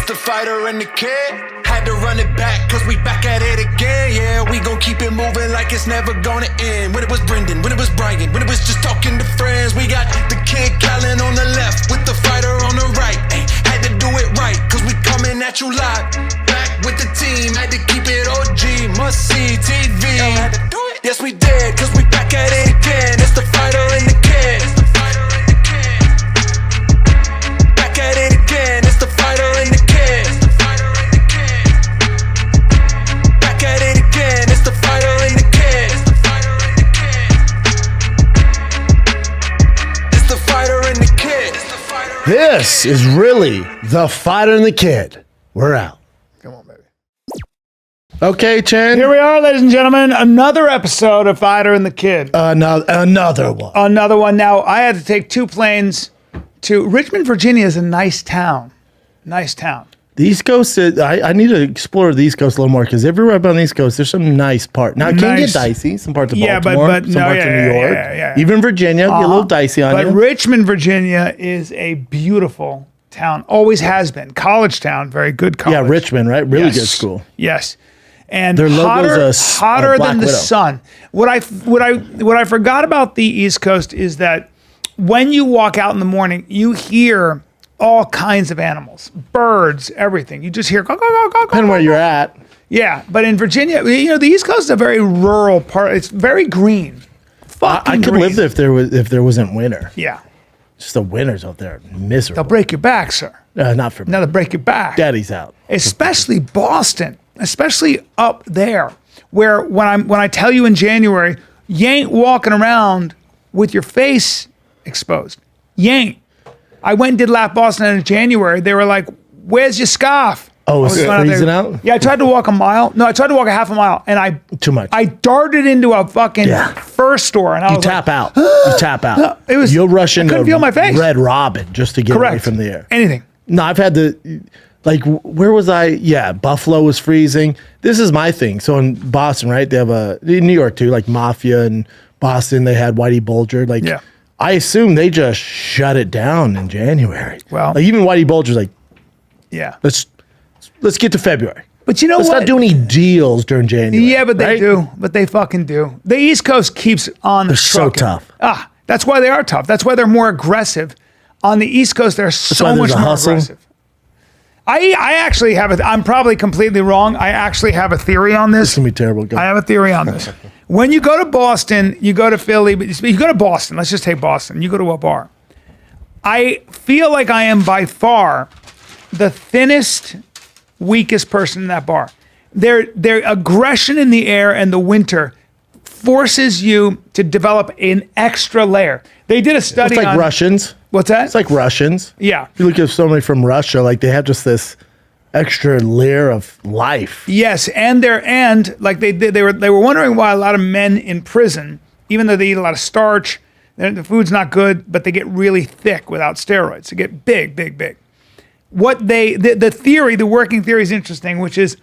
It's the fighter and the kid. Had to run it back, cause we back at it again. Yeah, we gon' keep it moving like it's never gonna end. When it was Brendan, when it was Bryan, when it was just talking to friends. We got the kid Callen on the left, with the fighter on the right. Ay, had to do it right, cause we coming at you live. Back with the team, had to keep it OG. Must see TV. Had to do it. Yes, we did, cause we back at it again. It's the fighter and the kid. Back at it again. It's the fighter and the kid. Back at it again. It's the fighter and the kid. It's the fighter and the kid. This is really the fighter and the kid. We're out. Come on, baby. Okay, Chen. Here we are, ladies and gentlemen. Another episode of Fighter and the Kid. Another one. Another one. Now, I had to take 2 planes to Richmond, Virginia is a nice town. Nice town. The East Coast, I need to explore the East Coast a little more because everywhere up on the East Coast, there's some nice part. Now, it can get dicey. Some parts of Baltimore, some parts of New York. Yeah. Even Virginia, get a little dicey on you. But Richmond, Virginia is a beautiful town. Always has been. College town. Very good college. Yeah, Richmond, right? Really good school. Yes. And Their logo's hotter a Black than the Widow. sun. What I forgot about the East Coast is that when you walk out in the morning, you hear all kinds of animals, birds, everything. You just hear go, go, go, go, go. Depending where you're at. Yeah, but in Virginia, the East Coast is a very rural part. It's very green. I could live there if there wasn't winter. Yeah. Just the winters out there, miserable. They'll break your back, sir. Not for me. Now they'll break your back. Daddy's out. Especially Boston, especially up there, where when I tell you in January, you ain't walking around with your face exposed. You ain't. I went and did Lap Boston in January. They were like, "Where's your scarf?" Oh, it's freezing out? Yeah, I tried to walk a mile. No, I tried to walk a half a mile, and Too much. I darted into a fucking fur store, and I You was tap like, out. You tap out. No, it was. You'll rush I into couldn't feel my face. Red Robin just to get away Correct. from the air. Anything. No, I've had where was I? Yeah, Buffalo was freezing. This is my thing. So in Boston, right? They have in New York too, like Mafia and Boston, they had Whitey Bulger. Yeah. I assume they just shut it down in January. Well, like even Whitey Bulger's like, yeah. Let's get to February. But you know Let's what? not do any deals during January. Yeah, but they right? do. But they fucking do. The East Coast keeps on. They're so tough. That's why they are tough. That's why they're more aggressive. On the East Coast, they're so why much there's a more hustle. aggressive. I actually have I'm probably completely wrong. I actually have a theory on It's this. gonna be terrible. Go. I have a theory on this. When you go to Boston, you go to Philly, but you go to Boston. Let's just take Boston. You go to a bar. I feel like I am by far the thinnest, weakest person in that bar. Their aggression in the air and the winter forces you to develop an extra layer. They did a study It's like on Russians. What's that? It's like Russians. Yeah. You look at somebody from Russia, like they have just this extra layer of life. Yes, and they were wondering why a lot of men in prison, even though they eat a lot of starch, the food's not good, but they get really thick without steroids. They get big, big, big. The working theory is interesting, which is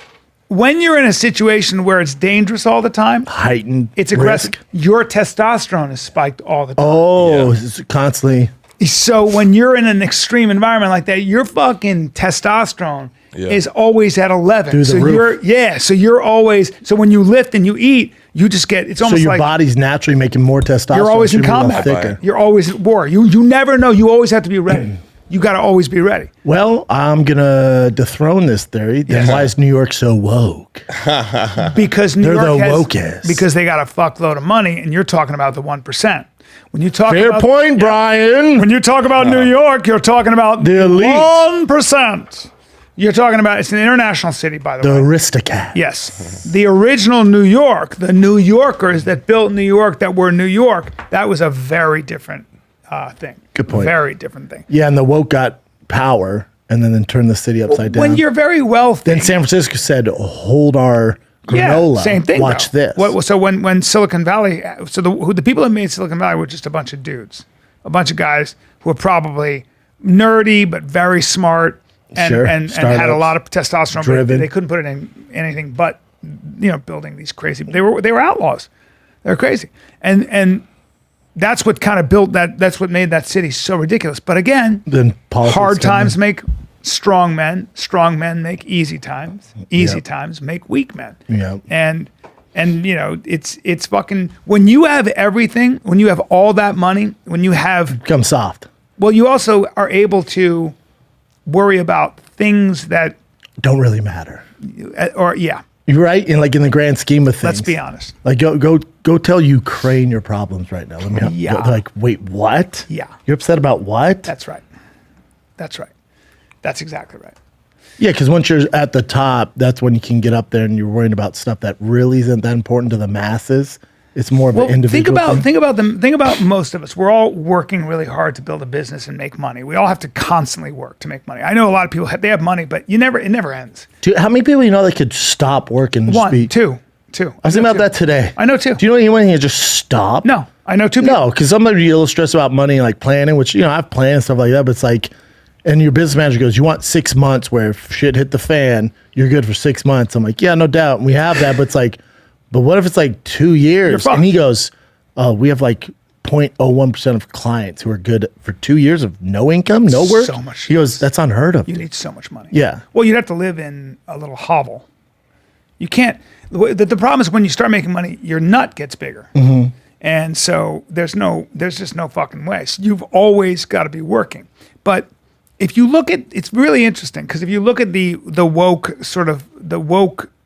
when you're in a situation where it's dangerous all the time, Heightened. it's aggressive. risk. Your testosterone is spiked all the time. Oh, it's constantly. So when you're in an extreme environment like that, your fucking testosterone is always at 11. Through the roof. So you're always, so when you lift and you eat, you just get, it's So almost your like body's naturally making more testosterone. you're always so in you're a little combat. thicker. You're always at war. You never know. You always have to be ready. You got to always be ready. Well, I'm gonna dethrone this theory. Then why is New York so woke? Because New They're York the has, wokest. because they got a fuckload of money, and you're talking about the 1%. When you talk Fair about, point, Brian. When you talk about New York, you're talking about The elite. 1%. You're talking about, it's an international city, by the The way. aristocrat. Yes. The original New York, the New Yorkers that built New York, that were New York, that was a very different thing. Good point. Very different thing. Yeah, and the woke got power and then turned the city upside down. When you're very wealthy. Then San Francisco said, hold our granola. Same thing. Watch though. this. So when Silicon Valley, so the people that made Silicon Valley were just a bunch of dudes, a bunch of guys who were probably nerdy but very smart and Sure. and had a lot of testosterone. But Driven. they couldn't put it in anything but building these crazy. They were outlaws. They were crazy, and that's what kind of built that. That's what made that city so ridiculous. But again, Then politics hard come times in. make strong men make easy times. Easy times make weak men. Yeah. And you know, it's fucking, when you have everything, when you have all that money, when you have, Become soft. well, you also are able to worry about things that, Don't really matter. or yeah, You're right. In the grand scheme of things. let's be honest. Like go tell Ukraine your problems right now. Let me help. Yeah. They're like, wait, what? Yeah. You're upset about what? That's right. That's right. That's exactly right. Yeah, because once you're at the top, that's when you can get up there and you're worrying about stuff that really isn't that important to the masses. It's more of an individual thing. Think about most of us. We're all working really hard to build a business and make money. We all have to constantly work to make money. I know a lot of people they have money, but it never ends. How many people you know that could stop working and One, speak? two. I was thinking about that today. I know two. Do you know anyone who can just stop? No, I know two people. No, because somebody a little stressed about money and like planning, which, you know, I've planned and stuff like that, but it's like, and your business manager goes, you want 6 months where if shit hit the fan, you're good for 6 months. I'm like, yeah, no doubt. And we have that, but it's like, but what if it's like 2 years? And he goes, oh, we have like 0.01% of clients who are good for 2 years of no income, no work. So much. He goes, that's unheard of. You need so much money. Yeah. Well, you'd have to live in a little hovel. You can't. The problem is when you start making money, your nut gets bigger. Mm-hmm. And so there's just no fucking way. So you've always got to be working. But if you look at, it's really interesting because if you look at the woke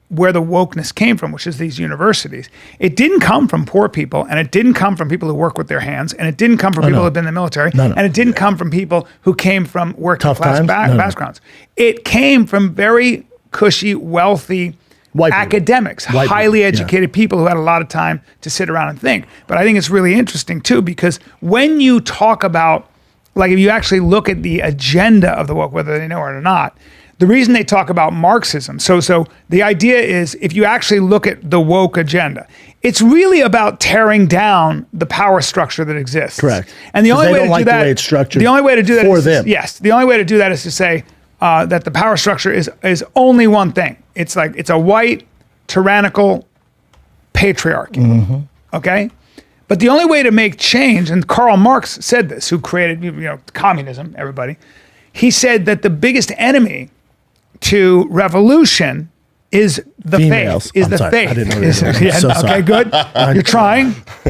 where the wokeness came from, which is these universities, it didn't come from poor people, and it didn't come from people who work with their hands, and it didn't come from people who have been in the military, and it didn't come from people who came from working class backgrounds. It came from very cushy, wealthy academics, highly educated people who had a lot of time to sit around and think. But I think it's really interesting too, because when you talk about, like if you actually look at the agenda of the woke, whether they know it or not, the reason they talk about Marxism, so the idea is if you actually look at the woke agenda, it's really about tearing down the power structure that exists. Correct. And the only way to do that, the way it's structured the only way to do that for is them. Yes, the only way to do that is to say that the power structure is only one thing. It's like it's a white tyrannical patriarchy. Mm-hmm. Okay. But the only way to make change, and Karl Marx said this, who created communism, everybody, he said that the biggest enemy to revolution is the Females. faith. Is I'm the sorry. faith. I didn't know that. I'm so sorry. Okay, good.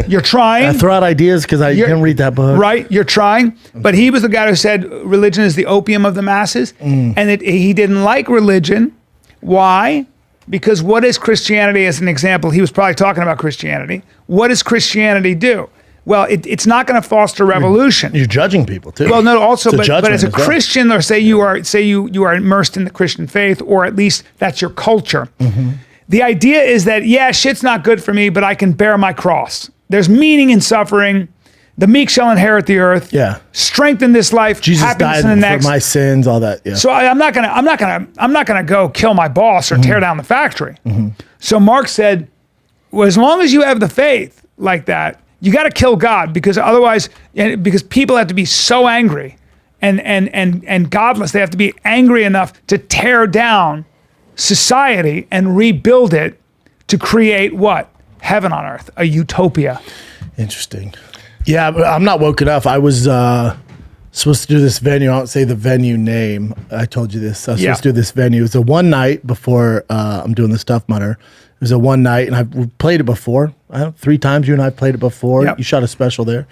You're trying. I throw out ideas because I didn't read that book. Right, you're trying. But he was the guy who said religion is the opium of the masses, and that he didn't like religion. Why? Because what is Christianity, as an example? He was probably talking about Christianity. What does Christianity do? Well, it's not going to foster revolution. You're judging people too. Well, no, also, It's but as a judgment as well. Christian, or say you are immersed in the Christian faith, or at least that's your culture. Mm-hmm. The idea is that, yeah, shit's not good for me, but I can bear my cross. There's meaning in suffering. The meek shall inherit the earth. Yeah. Strength in this life. Jesus happiness died in the next. for my sins, all that. Yeah. So I'm not gonna go kill my boss or tear down the factory. Mm-hmm. So Marx said, well, as long as you have the faith like that, you got to kill God, because otherwise, because people have to be so angry and godless, they have to be angry enough to tear down society and rebuild it to create what? Heaven on earth, a utopia. Interesting. Yeah, but I'm not woke enough. I was supposed to do this venue. I won't say the venue name. I told you this. I was supposed to do this venue. It was a one night before I'm doing the Stuff Mudder. It was a one night, and I've played it before. 3 times you and I played it before. Yep. You shot a special there.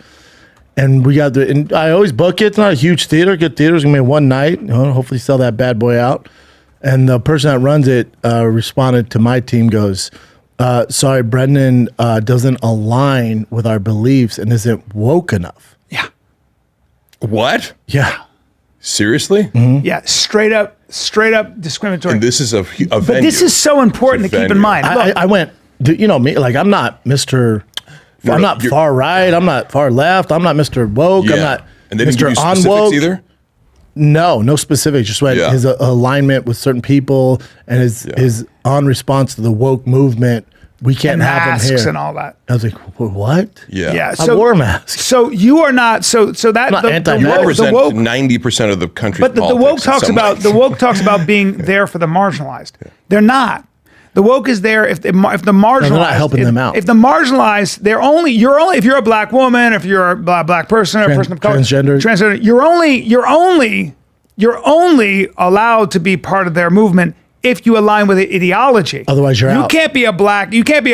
And we got and I always book it. It's not a huge theater. Good theater. It's going to be one night. Hopefully sell that bad boy out. And the person that runs it responded to my team, goes, sorry, Brendan doesn't align with our beliefs and isn't woke enough. Yeah. What? Yeah. Seriously? Mm-hmm. Yeah, straight up discriminatory. And this is a venue. But this is so important to keep in mind. Look, I went, you know me, like I'm not Mr. I'm not far right. I'm not far left. I'm not Mr. Woke. Yeah. I'm not And they didn't give Mr. you specifics Unwoke either? No specifics. Just went his alignment with certain people and his on response to the woke movement. We can't have him masks here. and all that. I was like, what? Yeah. Yeah. I wore a mask. So you are not. So that not the anti-mask. Represent woke. 90% of the country's But the woke politics in talks some about ways. the woke talks about being there for the marginalized. They're not. The woke is there if the marginalized. they're not helping them out. If the marginalized, you're only if you're a black woman, if you're a black person or a person of color, transgender. you're only you're only allowed to be part of their movement if you align with the ideology. Otherwise, you're out. You can't be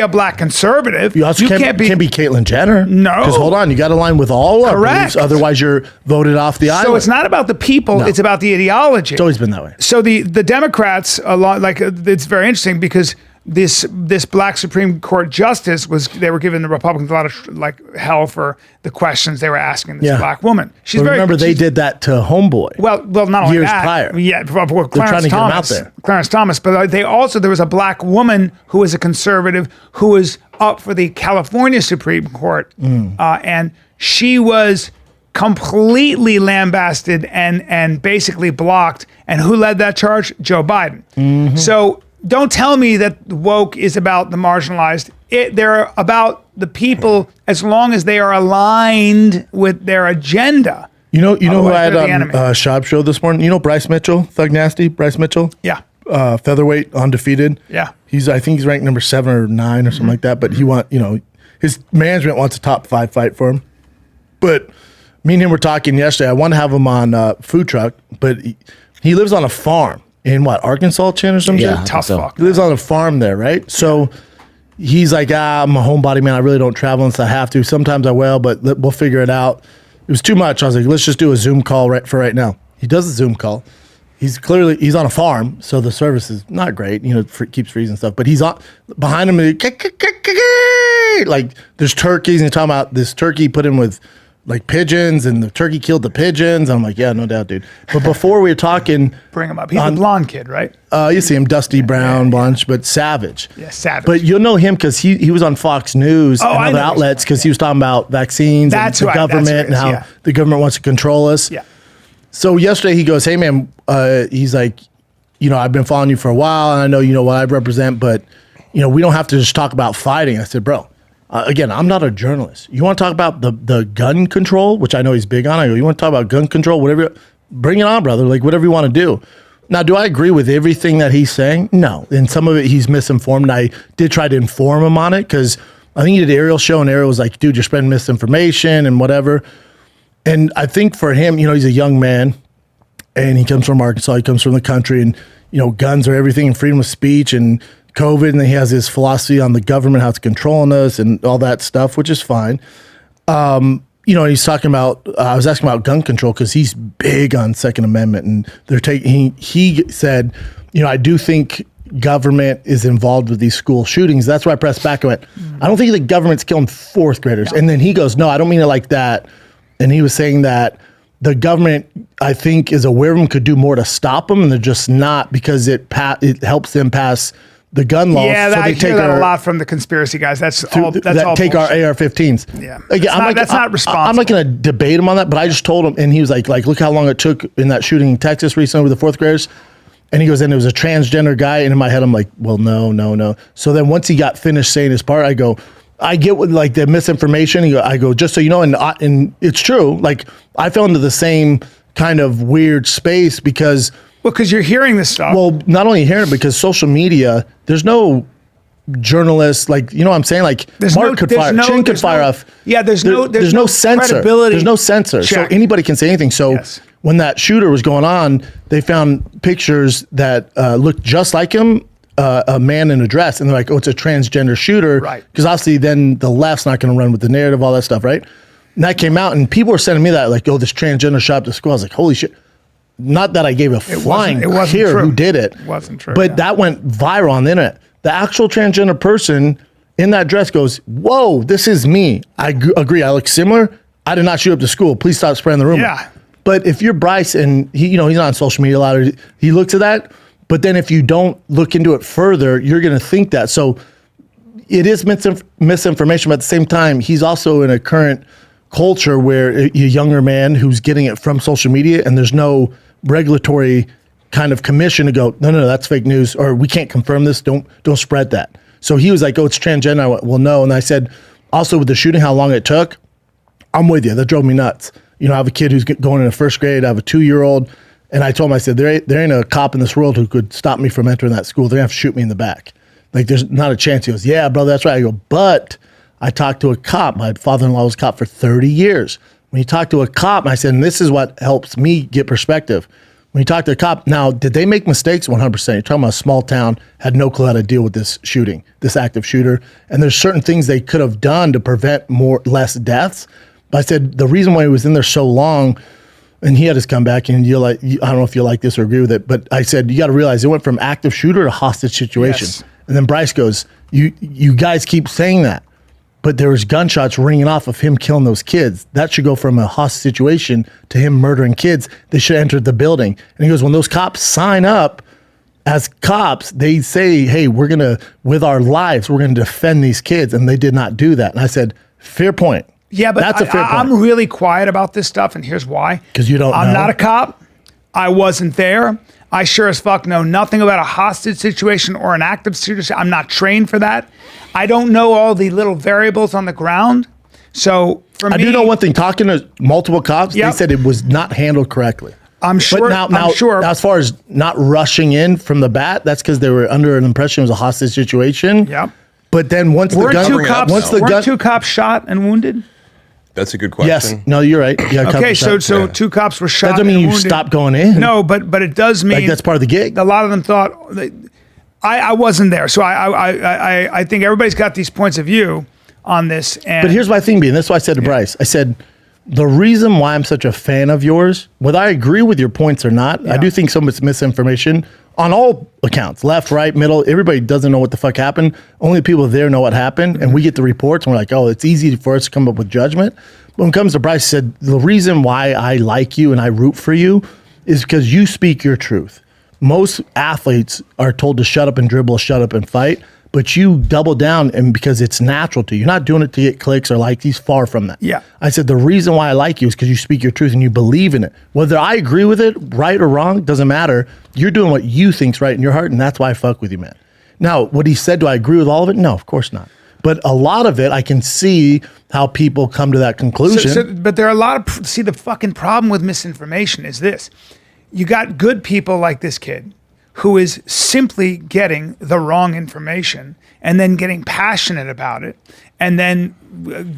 a black conservative. You also can't be Caitlyn Jenner. No. Because hold on, you got to align with all of Correct. these. Otherwise, you're voted off the island. So it's not about the people, it's about the ideology. It's always been that way. So the Democrats, a lot, like it's very interesting because this black Supreme Court justice they were giving the Republicans a lot of like hell for the questions they were asking this black woman. She's remember they did that to Homeboy. Well, not only years that, prior. Yeah, They're Clarence trying to get him out Thomas. there. Clarence Thomas, but there was a black woman who was a conservative who was up for the California Supreme Court, and she was completely lambasted and basically blocked. And who led that charge? Joe Biden. Mm-hmm. So don't tell me that woke is about the marginalized. They're about the people as long as they are aligned with their agenda. You know who I had they're the on enemy. Schaub Show this morning? You know Bryce Mitchell, Thug Nasty, Bryce Mitchell? Yeah. Featherweight, undefeated. Yeah. I think he's ranked number 7 or 9 or something like that. But his management wants a top 5 fight for him. But me and him were talking yesterday. I want to have him on food truck, but he lives on a farm in Arkansas, Chin or something? Yeah. Tough so. fuck. He lives on a farm there, right? So he's like, I'm a homebody, man. I really don't travel unless I have to. Sometimes I will, but we'll figure it out. It was too much. I was like, let's just do a Zoom call right now. He does a Zoom call. He's on a farm, so the service is not great. Keeps freezing stuff. But he's on behind him. Like there's turkeys, and he's talking about this turkey put in with like pigeons, and the turkey killed the pigeons. I'm like, yeah, no doubt, dude. But before we were talking, Bring him up. He's a blonde kid, right? you see him, dusty brown, blonde, but savage. Yeah, savage. But you'll know him because he was on Fox News and I other know. outlets because he was talking about vaccines That's and the right, that's government and what it how is, yeah. the government wants to control us. Yeah. So yesterday he goes, hey man, he's like, I've been following you for a while and I know what I represent, but we don't have to just talk about fighting. I said, bro, again, I'm not a journalist. You want to talk about the gun control, which I know he's big on. I go, you want to talk about gun control, whatever, bring it on, brother. Like whatever you want to do. Now, do I agree with everything that he's saying? No. And some of it he's misinformed. And I did try to inform him on it because I think he did Ariel's show and Ariel was like, dude, you're spreading misinformation and whatever. And I think for him, he's a young man and he comes from Arkansas. He comes from the country and, guns are everything and freedom of speech and COVID. And then he has his philosophy on the government, how it's controlling us and all that stuff, which is fine. He's talking about, I was asking about gun control because he's big on Second Amendment and they're taking, he said, I do think government is involved with these school shootings. That's why I pressed back and went, I don't think the government's killing 4th graders. No. And then he goes, no, I don't mean it like that. And he was saying that the government, I think, is aware of them, could do more to stop them, and they're just not because it helps them pass the gun laws. Yeah, so I hear that a lot from the conspiracy guys. That's all take bullshit. our AR-15s. Yeah, Again, that's not responsible. I'm not going to debate him on that, but I just told him, and he was like, look how long it took in that shooting in Texas recently with the 4th graders. And he goes, and it was a transgender guy. And in my head, I'm like, well, no. So then once he got finished saying his part, I go, I get what like the misinformation. I go, just so you know, and it's true. Like I fell into the same kind of weird space because you're hearing this stuff. Well, not only hearing it, because social media, there's no journalists, like, what I'm saying? Like Mark could fire, Chin could fire off. Yeah, there's no censor. credibility. There's no censor. Check. So anybody can say anything. So when that shooter was going on, they found pictures that looked just like him, a man in a dress. And they're like, oh, it's a transgender shooter. Right. Because obviously then the left's not going to run with the narrative, all that stuff, right? And that came out and people were sending me that like, oh, this transgender shot up the school. I was like, holy shit. Not that I gave a flying care who did it. It wasn't true. But that went viral on the internet. The actual transgender person in that dress goes, whoa, this is me. I agree. I look similar. I did not shoot up the school. Please stop spreading the rumor. Yeah. But if you're Bryce and he's not on social media a lot, he looks at that. But then if you don't look into it further, you're going to think that. So it is misinformation. But at the same time, he's also in a current culture where a younger man who's getting it from social media and there's no regulatory kind of commission to go, no, that's fake news, or we can't confirm this. Don't spread that. So he was like, oh, it's transgender. I went, well, no. And I said, also with the shooting, how long it took, I'm with you. That drove me nuts. I have a kid who's going into 1st grade. I have a 2-year-old. And I told him, I said, there ain't a cop in this world who could stop me from entering that school. They're going to have to shoot me in the back. Like, there's not a chance. He goes, yeah, brother, that's right. I go, but I talked to a cop. My father-in-law was a cop for 30 years. When you talk to a cop, I said, and this is what helps me get perspective. When you talk to a cop, now, did they make mistakes? 100%. You're talking about a small town, had no clue how to deal with this shooting, this active shooter. And there's certain things they could have done to prevent less deaths. But I said, the reason why he was in there so long, and he had his comeback, and I don't know if you like this or agree with it, but I said, you got to realize it went from active shooter to hostage situation. Yes. And then Bryce goes, you guys keep saying that, but there was gunshots ringing off of him killing those kids. That should go from a hostage situation to him murdering kids. They should have entered the building. And he goes, when those cops sign up as cops, they say, hey, with our lives, we're going to defend these kids. And they did not do that. And I said, fair point. Yeah, but that's a fair point. I'm really quiet about this stuff, and here's why. Because you don't know. I'm not a cop. I wasn't there. I sure as fuck know nothing about a hostage situation or an active situation. I'm not trained for that. I don't know all the little variables on the ground. So for me, I do know one thing. Talking to multiple cops, Yep. they said it was not handled correctly. I'm sure. But I'm sure. as far as not rushing in from the bat, that's because they were under an impression it was a hostage situation. Yep. But then once Weren't the gun, two cops shot and wounded? That's a good question. yes, no, you're right. Yeah, Okay, so Yeah. two cops were shot. that doesn't mean and you wounded. stop going in. No, but it does mean like that's part of the gig. a lot of them thought I wasn't there, so I think everybody's got these points of view on this. And But here's my thing being, that's why I said to Bryce, I said, the reason why I'm such a fan of yours, whether I agree with your points or not, I do think some of it's misinformation on all accounts, left, right, middle. Everybody doesn't know what the fuck happened. Only the people there know what happened. And we get the reports and we're like, oh, it's easy for us to come up with judgment. But when it comes to Bryce, said, the reason why I like you and I root for you is because you speak your truth. Most athletes are told to shut up and dribble, shut up and fight. But you double down, and because it's natural to you. You're not doing it to get clicks or likes. He's far from that. Yeah. I said the reason why I like you is because you speak your truth and you believe in it. Whether I agree with it, right or wrong, doesn't matter. You're doing what you think's right in your heart, and that's why I fuck with you, man. Now, what he said, do I agree with all of it? No, of course not. But a lot of it, I can see how people come to that conclusion. But there are a lot of see the fucking problem with misinformation is this: you got good people like this kid who is simply getting the wrong information and then getting passionate about it and then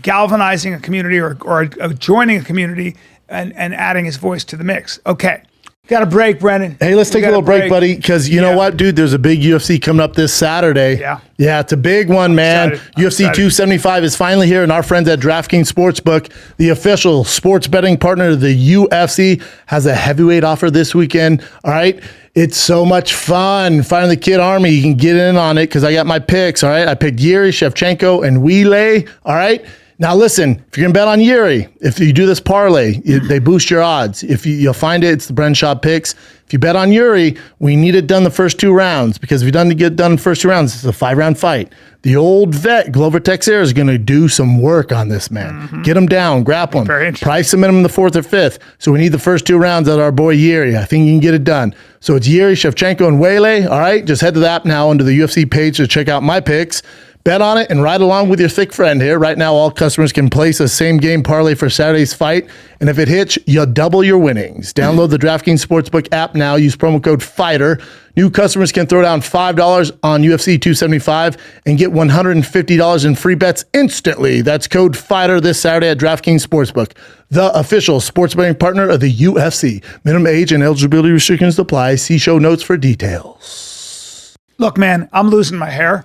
galvanizing a community or joining a community and adding his voice to the mix. Okay. Got a break, Brennan. Hey, let's take a little break, buddy, because you know what, dude? There's a big UFC coming up this Saturday. Yeah. Yeah, it's a big one, man. Excited. UFC 275 is finally here, and our friends at DraftKings Sportsbook, the official sports betting partner of the UFC, has a heavyweight offer this weekend. All right? It's so much fun. Finding the Kid Army, you can get in on it because I got my picks, all right? I picked Yuri, Shevchenko, and Wile, all right? Now, listen, if you're going to bet on Yuri, if you do this parlay, they boost your odds. If you'll find it, it's the Bren Schaub picks. If you bet on Yuri, we need it done the first 2 rounds because if you get done the first 2 rounds, it's a 5-round fight. The old vet, Glover Texeira, is going to do some work on this, man. Get him down, grapple him. Very interesting. Price him in the 4th or 5th. So we need the first 2 rounds at our boy Yuri. I think you can get it done. So it's Yuri, Shevchenko, and Wile. All right, just head to the app now under the UFC page to check out my picks. Bet on it and ride along with your thick friend here. Right now, all customers can place a same-game parlay for Saturday's fight. And if it hits, you'll double your winnings. Download the DraftKings Sportsbook app now. Use promo code FIGHTER. New customers can throw down $5 on UFC 275 and get $150 in free bets instantly. That's code FIGHTER this Saturday at DraftKings Sportsbook, the official sports betting partner of the UFC. Minimum age and eligibility restrictions apply. See show notes for details. Look, man, I'm losing my hair.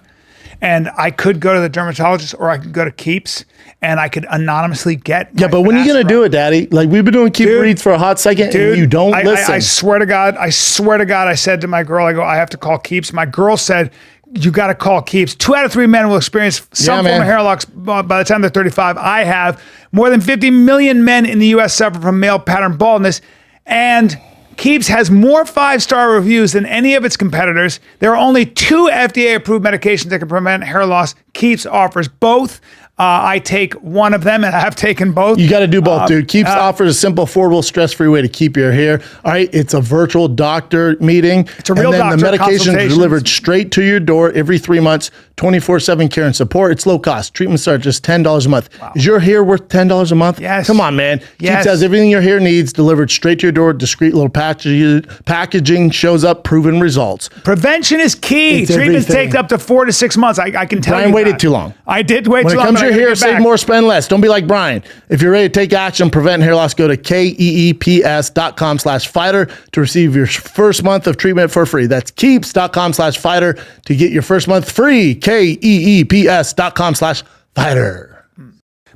And I could go to the dermatologist or I could go to Keeps and I could anonymously get. Yeah, but when are you going to do it, Daddy? Like, we've been doing Keep Reads for a hot second and you don't listen. I swear to God, I said to my girl, I have to call Keeps. My girl said, you got to call Keeps. 2 out of 3 men will experience some form of hair loss by the time they're 35. I have. More than 50 million men in the U.S. suffer from male pattern baldness. And Keeps has more 5-star reviews than any of its competitors. There are only 2 FDA-approved medications that can prevent hair loss. Keeps offers both. I take one of them, and I have taken both. You got to do both, dude. Keeps offers a simple, affordable, stress-free way to keep your hair. All right, it's a virtual doctor meeting. It's a real doctor. And then the medication is delivered straight to your door every 3 months, 24/7 care and support. It's low cost. Treatments start just $10 a month. Wow. Is your hair worth $10 a month? Yes. Come on, man. Yes. Keeps has everything your hair needs delivered straight to your door. Discreet little packaging shows up, proven results. Prevention is key. It's Treatments everything. take up to 4 to 6 months. I can tell Bryan you waited that. too long. I did wait too long. When it comes to you're here, save more, spend less. Don't be like Bryan. If you're ready to take action, prevent hair loss, go to keeps.com/fighter to receive your first month of treatment for free. That's keeps.com/fighter to get your first month free. keeps.com/fighter.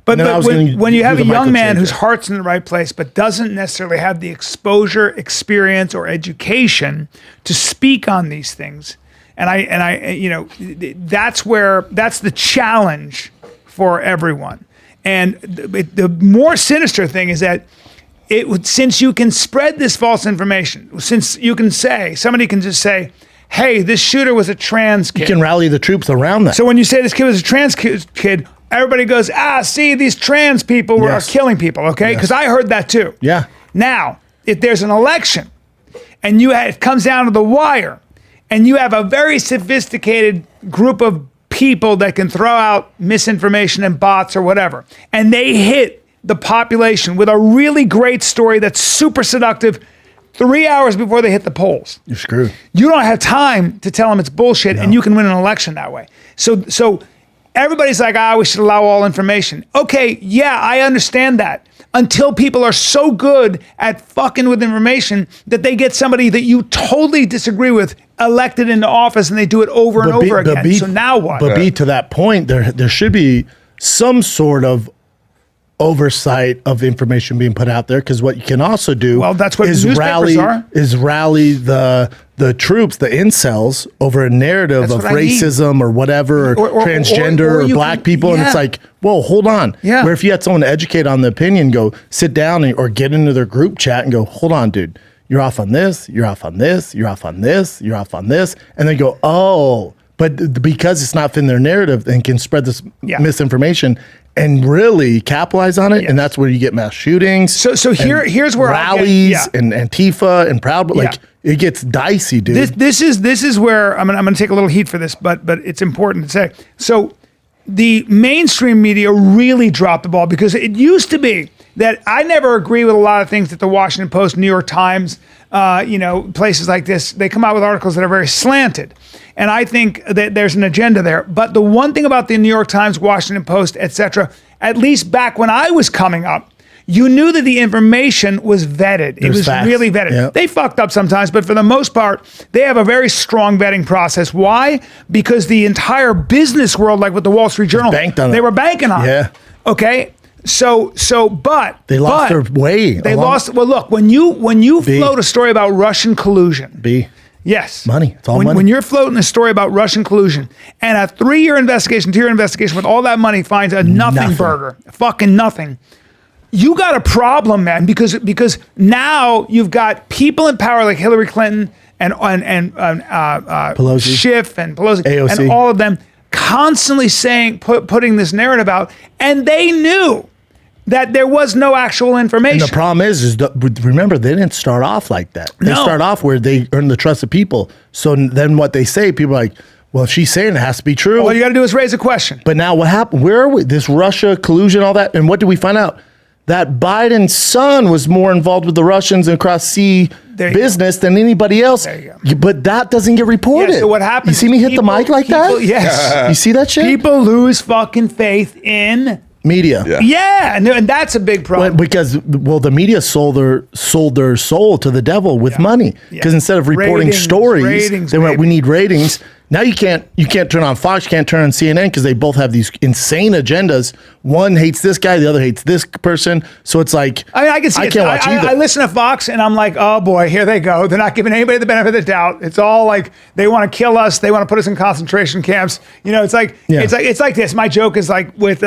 But when you have a young man whose heart's in the right place, but doesn't necessarily have the exposure, experience, or education to speak on these things, and that's the challenge for everyone. And the more sinister thing is that since you can spread this false information, since you can say, somebody can just say, hey, this shooter was a trans kid. You can rally the troops around that. So when you say this kid was a trans kid, everybody goes, see, these trans people are killing people, okay? Because I heard that too. Yeah. Now, if there's an election and it comes down to the wire and you have a very sophisticated group of people that can throw out misinformation and bots or whatever, and they hit the population with a really great story that's super seductive 3 hours before they hit the polls. You're screwed. You don't have time to tell them it's bullshit, and you can win an election that way. So everybody's like, we should allow all information. Okay, yeah, I understand that. Until people are so good at fucking with information that they get somebody that you totally disagree with elected into office and they do it over and over again. So now what? But to that point, there should be some sort of oversight of information being put out there, because what you can also do that's what is newspapers rally the troops, the incels, over a narrative of racism or whatever, or transgender or black people. And it's like, whoa, hold on. Yeah. Where if you had someone to educate on the opinion, go sit down or get into their group chat and go, hold on, dude, you're off on this, you're off on this, you're off on this, you're off on this. And they go, oh, but because it's not in their narrative and can spread this misinformation and really capitalize on it, and that's where you get mass shootings. So here's where rallies and Antifa and Proud, like it gets dicey, dude. This is where I'm gonna take a little heat for this, but it's important to say. So the mainstream media really dropped the ball, because it used to be that I never agree with a lot of things that the Washington Post, New York Times, places like this, they come out with articles that are very slanted. And I think that there's an agenda there. But the one thing about the New York Times, Washington Post, etc., at least back when I was coming up, you knew that the information was vetted. It was really vetted. Yep. They fucked up sometimes, but for the most part, they have a very strong vetting process. Why? Because the entire business world, like with the Wall Street Journal, they were banking on it. Okay? But they lost their way. They lost. Well, look, when you float a story about Russian collusion, yes, money. It's all money. When you're floating a story about Russian collusion and a 3-year investigation, 2-year investigation with all that money finds a nothing burger, fucking nothing, you got a problem, man. Because now you've got people in power like Hillary Clinton and Pelosi. Schiff and Pelosi, AOC. and all of them constantly putting this narrative out, and they knew that there was no actual information. And the problem is remember, they didn't start off like that. They start off where they earn the trust of people. So then what they say, people are like, well, if she's saying it has to be true. All you got to do is raise a question. But now what happened? Where are we? This Russia collusion, all that. And what did we find out? That Biden's son was more involved with the Russians and cross-sea business than anybody else. There you go. But that doesn't get reported. Yeah, so what happens? You see me hit the mic like that? Yes. You see that shit? People lose fucking faith in media. Yeah, and that's a big problem. Because the media sold their soul to the devil with money. Because instead of reporting stories, they went, we need ratings. Now you can't turn on Fox, you can't turn on CNN, because they both have these insane agendas. One hates this guy, the other hates this person. So it's like, I can see I can't watch either. I listen to Fox and I'm like, oh boy, here they go. They're not giving anybody the benefit of the doubt. It's all like they want to kill us. They want to put us in concentration camps. It's like this. My joke is like with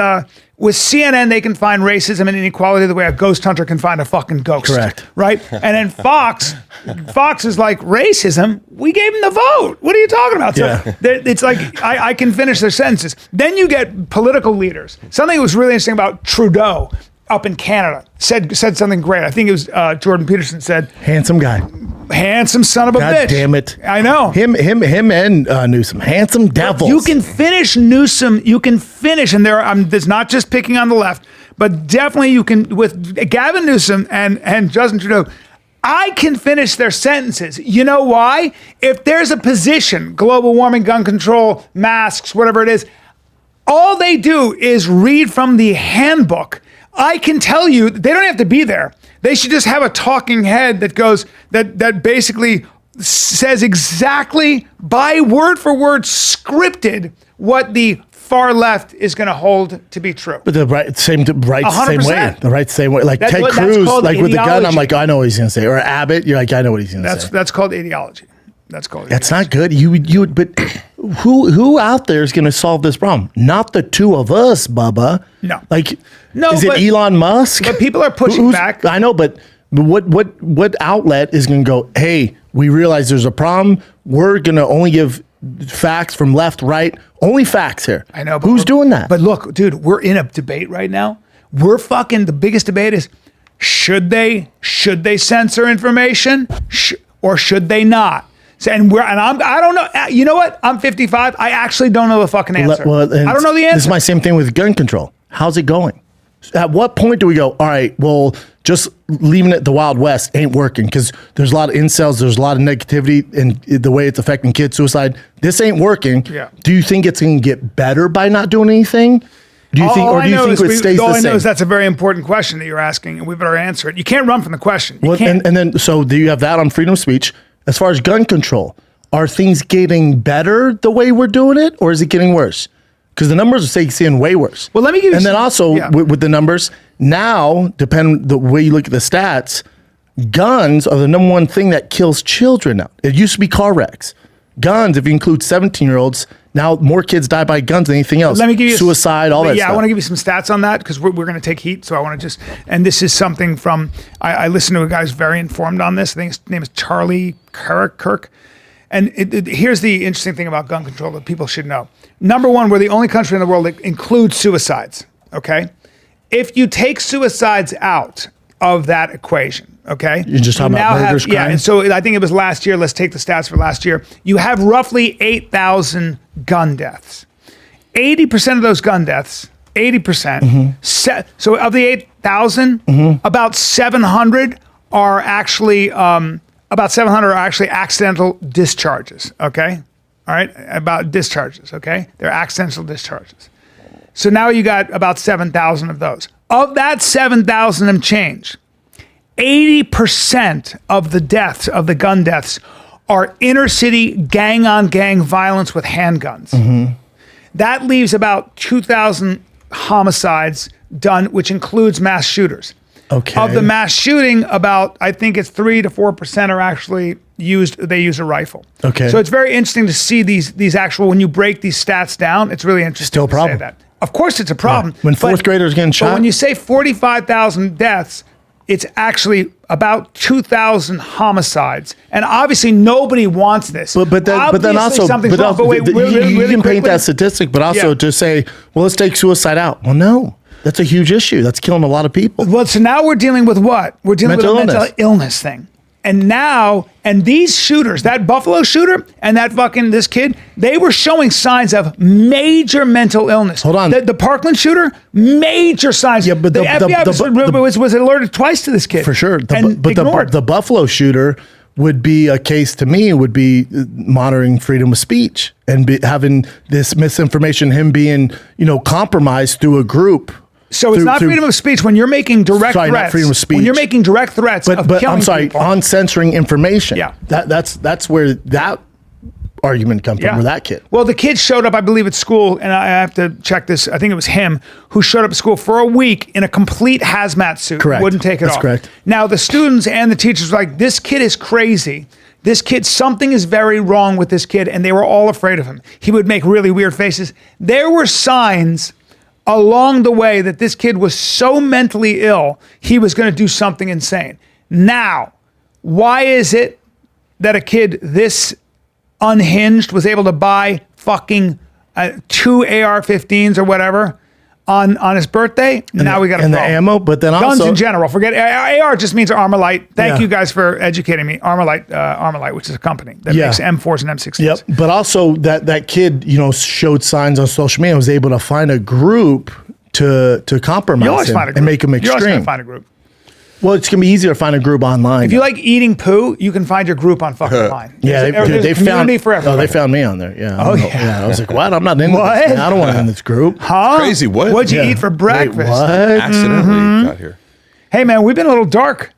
CNN, they can find racism and inequality the way a ghost hunter can find a fucking ghost. Correct. Right? And then Fox is like, racism? We gave them the vote. What are you talking about? So it's like, I can finish their sentences. Then you get political leaders. Something that was really interesting about Trudeau up in Canada said something great. I think it was Jordan Peterson said, handsome guy. Handsome son of a bitch. God damn it. I know. Him and Newsom. Handsome devils. You can finish Newsom. You can finish, and there's not just picking on the left, but definitely you can, with Gavin Newsom and Justin Trudeau, I can finish their sentences. You know why? If there's a position, global warming, gun control, masks, whatever it is, All they do is read from the handbook. I can tell you, they don't have to be there. They should just have a talking head that goes, that basically says exactly by word for word scripted what the far left is going to hold to be true. But the same way. 100%. The right same way. Like That's Ted what- that's Cruz, called like with the gun, I'm ideology. like, I know what he's going to say. Or Abbott, you're like, I know what he's going to say. That's called ideology. That's called That's not good. But who out there is going to solve this problem? Not the two of us, Bubba. No. Like, No, is but- it Elon Musk? but people are pushing back. I know, but what outlet is going to go, hey, we realize there's a problem. We're going to only give facts from left, right, only facts here. I know. But Who's doing that? But look, dude, we're in a debate right now. The biggest debate is, should they censor information or should they not? So, I don't know. You know what? I'm 55. I actually don't know the fucking answer. I don't know the answer. This is my same thing with gun control. How's it going? At what point do we go, all right, well, just leaving it the Wild West ain't working because there's a lot of incels, there's a lot of negativity and the way it's affecting kid suicide. This ain't working. Yeah. Do you think it's going to get better by not doing anything? Do you think, or do you think it stays all the I know same? is that's a very important question that you're asking, and we better answer it. You can't run from the question. You Well, can't. and then, so do you have that on freedom of speech? As far as gun control, are things getting better the way we're doing it, or is it getting worse? Because the numbers are saying way worse. Well, let me give you And then some- also yeah. with the numbers, now, depending the way you look at the stats, guns are the number one thing that kills children now. It used to be car wrecks. Guns, if you include 17-year-olds, now more kids die by guns than anything else. Let me give you suicide, all that Yeah, stuff. I want to give you some stats on that because we're going to take heat. So I want to just, and this is something from, I listened to a guy who's very informed on this. I think his name is Charlie Kirk. And here's the interesting thing about gun control that people should know. Number one, we're the only country in the world that includes suicides, okay? If you take suicides out of that equation, okay? You're just talking about now murders, Yeah, crime? and so I think it was last year. Let's take the stats for last year. You have roughly 8,000 gun deaths. 80% of those gun deaths, 80%. Mm-hmm. So of the 8,000, about 700 are actually accidental discharges. Okay, all right, about discharges. Okay, they're accidental discharges. So now you got about 7,000 of those. Of that 7,000 and change, 80% of the deaths, of the gun deaths, are inner city gang on gang violence with handguns. That leaves about 2,000 homicides done, which includes mass shooters. Okay. Of the mass shooting, about, I think it's 3 to 4% are actually they use a rifle. Okay. So it's very interesting to see these actual, when you break these stats down, it's really interesting Still a to say problem. that. Of course it's a problem. When fourth graders getting shot? But when you say 45,000 deaths, it's actually about 2,000 homicides. And obviously nobody wants this. But then Obviously also, something's wrong. But wait, you really can paint quickly. that statistic, but also Yeah. just say, well, let's take suicide out. Well, no, that's a huge issue. That's killing a lot of people. Well, so now we're dealing with what? We're dealing Mental with a mental illness. illness thing. And these shooters, that Buffalo shooter and that this kid, they were showing signs of major mental illness. Hold on. The Parkland shooter, major signs. Yeah, but the the FBI was alerted twice to this kid. For sure. And But ignored. the Buffalo shooter would be a case to me, would be monitoring freedom of speech and having this misinformation, him being, compromised through a group. So it's not freedom of speech when you're making direct Sorry, threats. not freedom of speech. When you're making direct threats of But killing I'm sorry, people. on censoring information. Yeah. That's where that argument comes from, with that kid. Well, the kid showed up, I believe, at school, and I have to check this. I think it was him who showed up at school for a week in a complete hazmat suit. Correct. Wouldn't take it That's off. correct. Now, the students and the teachers were like, this kid is crazy. This kid, something is very wrong with this kid, and they were all afraid of him. He would make really weird faces. There were signs along the way that this kid was so mentally ill, he was going to do something insane. Now, why is it that a kid this unhinged was able to buy fucking 2 AR-15s or whatever on his birthday? Now we got a and the problem. ammo, but then Guns also in general. Forget AR just means Armalite. Thank Yeah. you guys for educating me. Armalite, which is a company that Yeah. makes M4s and M16s. Yep. But also that kid, showed signs on social media, was able to find a group to compromise You always him find a group. and make him You're always extreme. going to find a group. Well, it's gonna be easier to find a group online. If you like eating poo, you can find your group on fucking line. yeah, they found for everyone. Oh, they found me on there. Yeah. Oh, yeah. I was like, what? I'm not in What? this. Man. I don't want in this group. Huh? Crazy, what? What'd you Yeah. eat for Wait, breakfast? what? Accidentally got here. Hey man, we've been a little dark.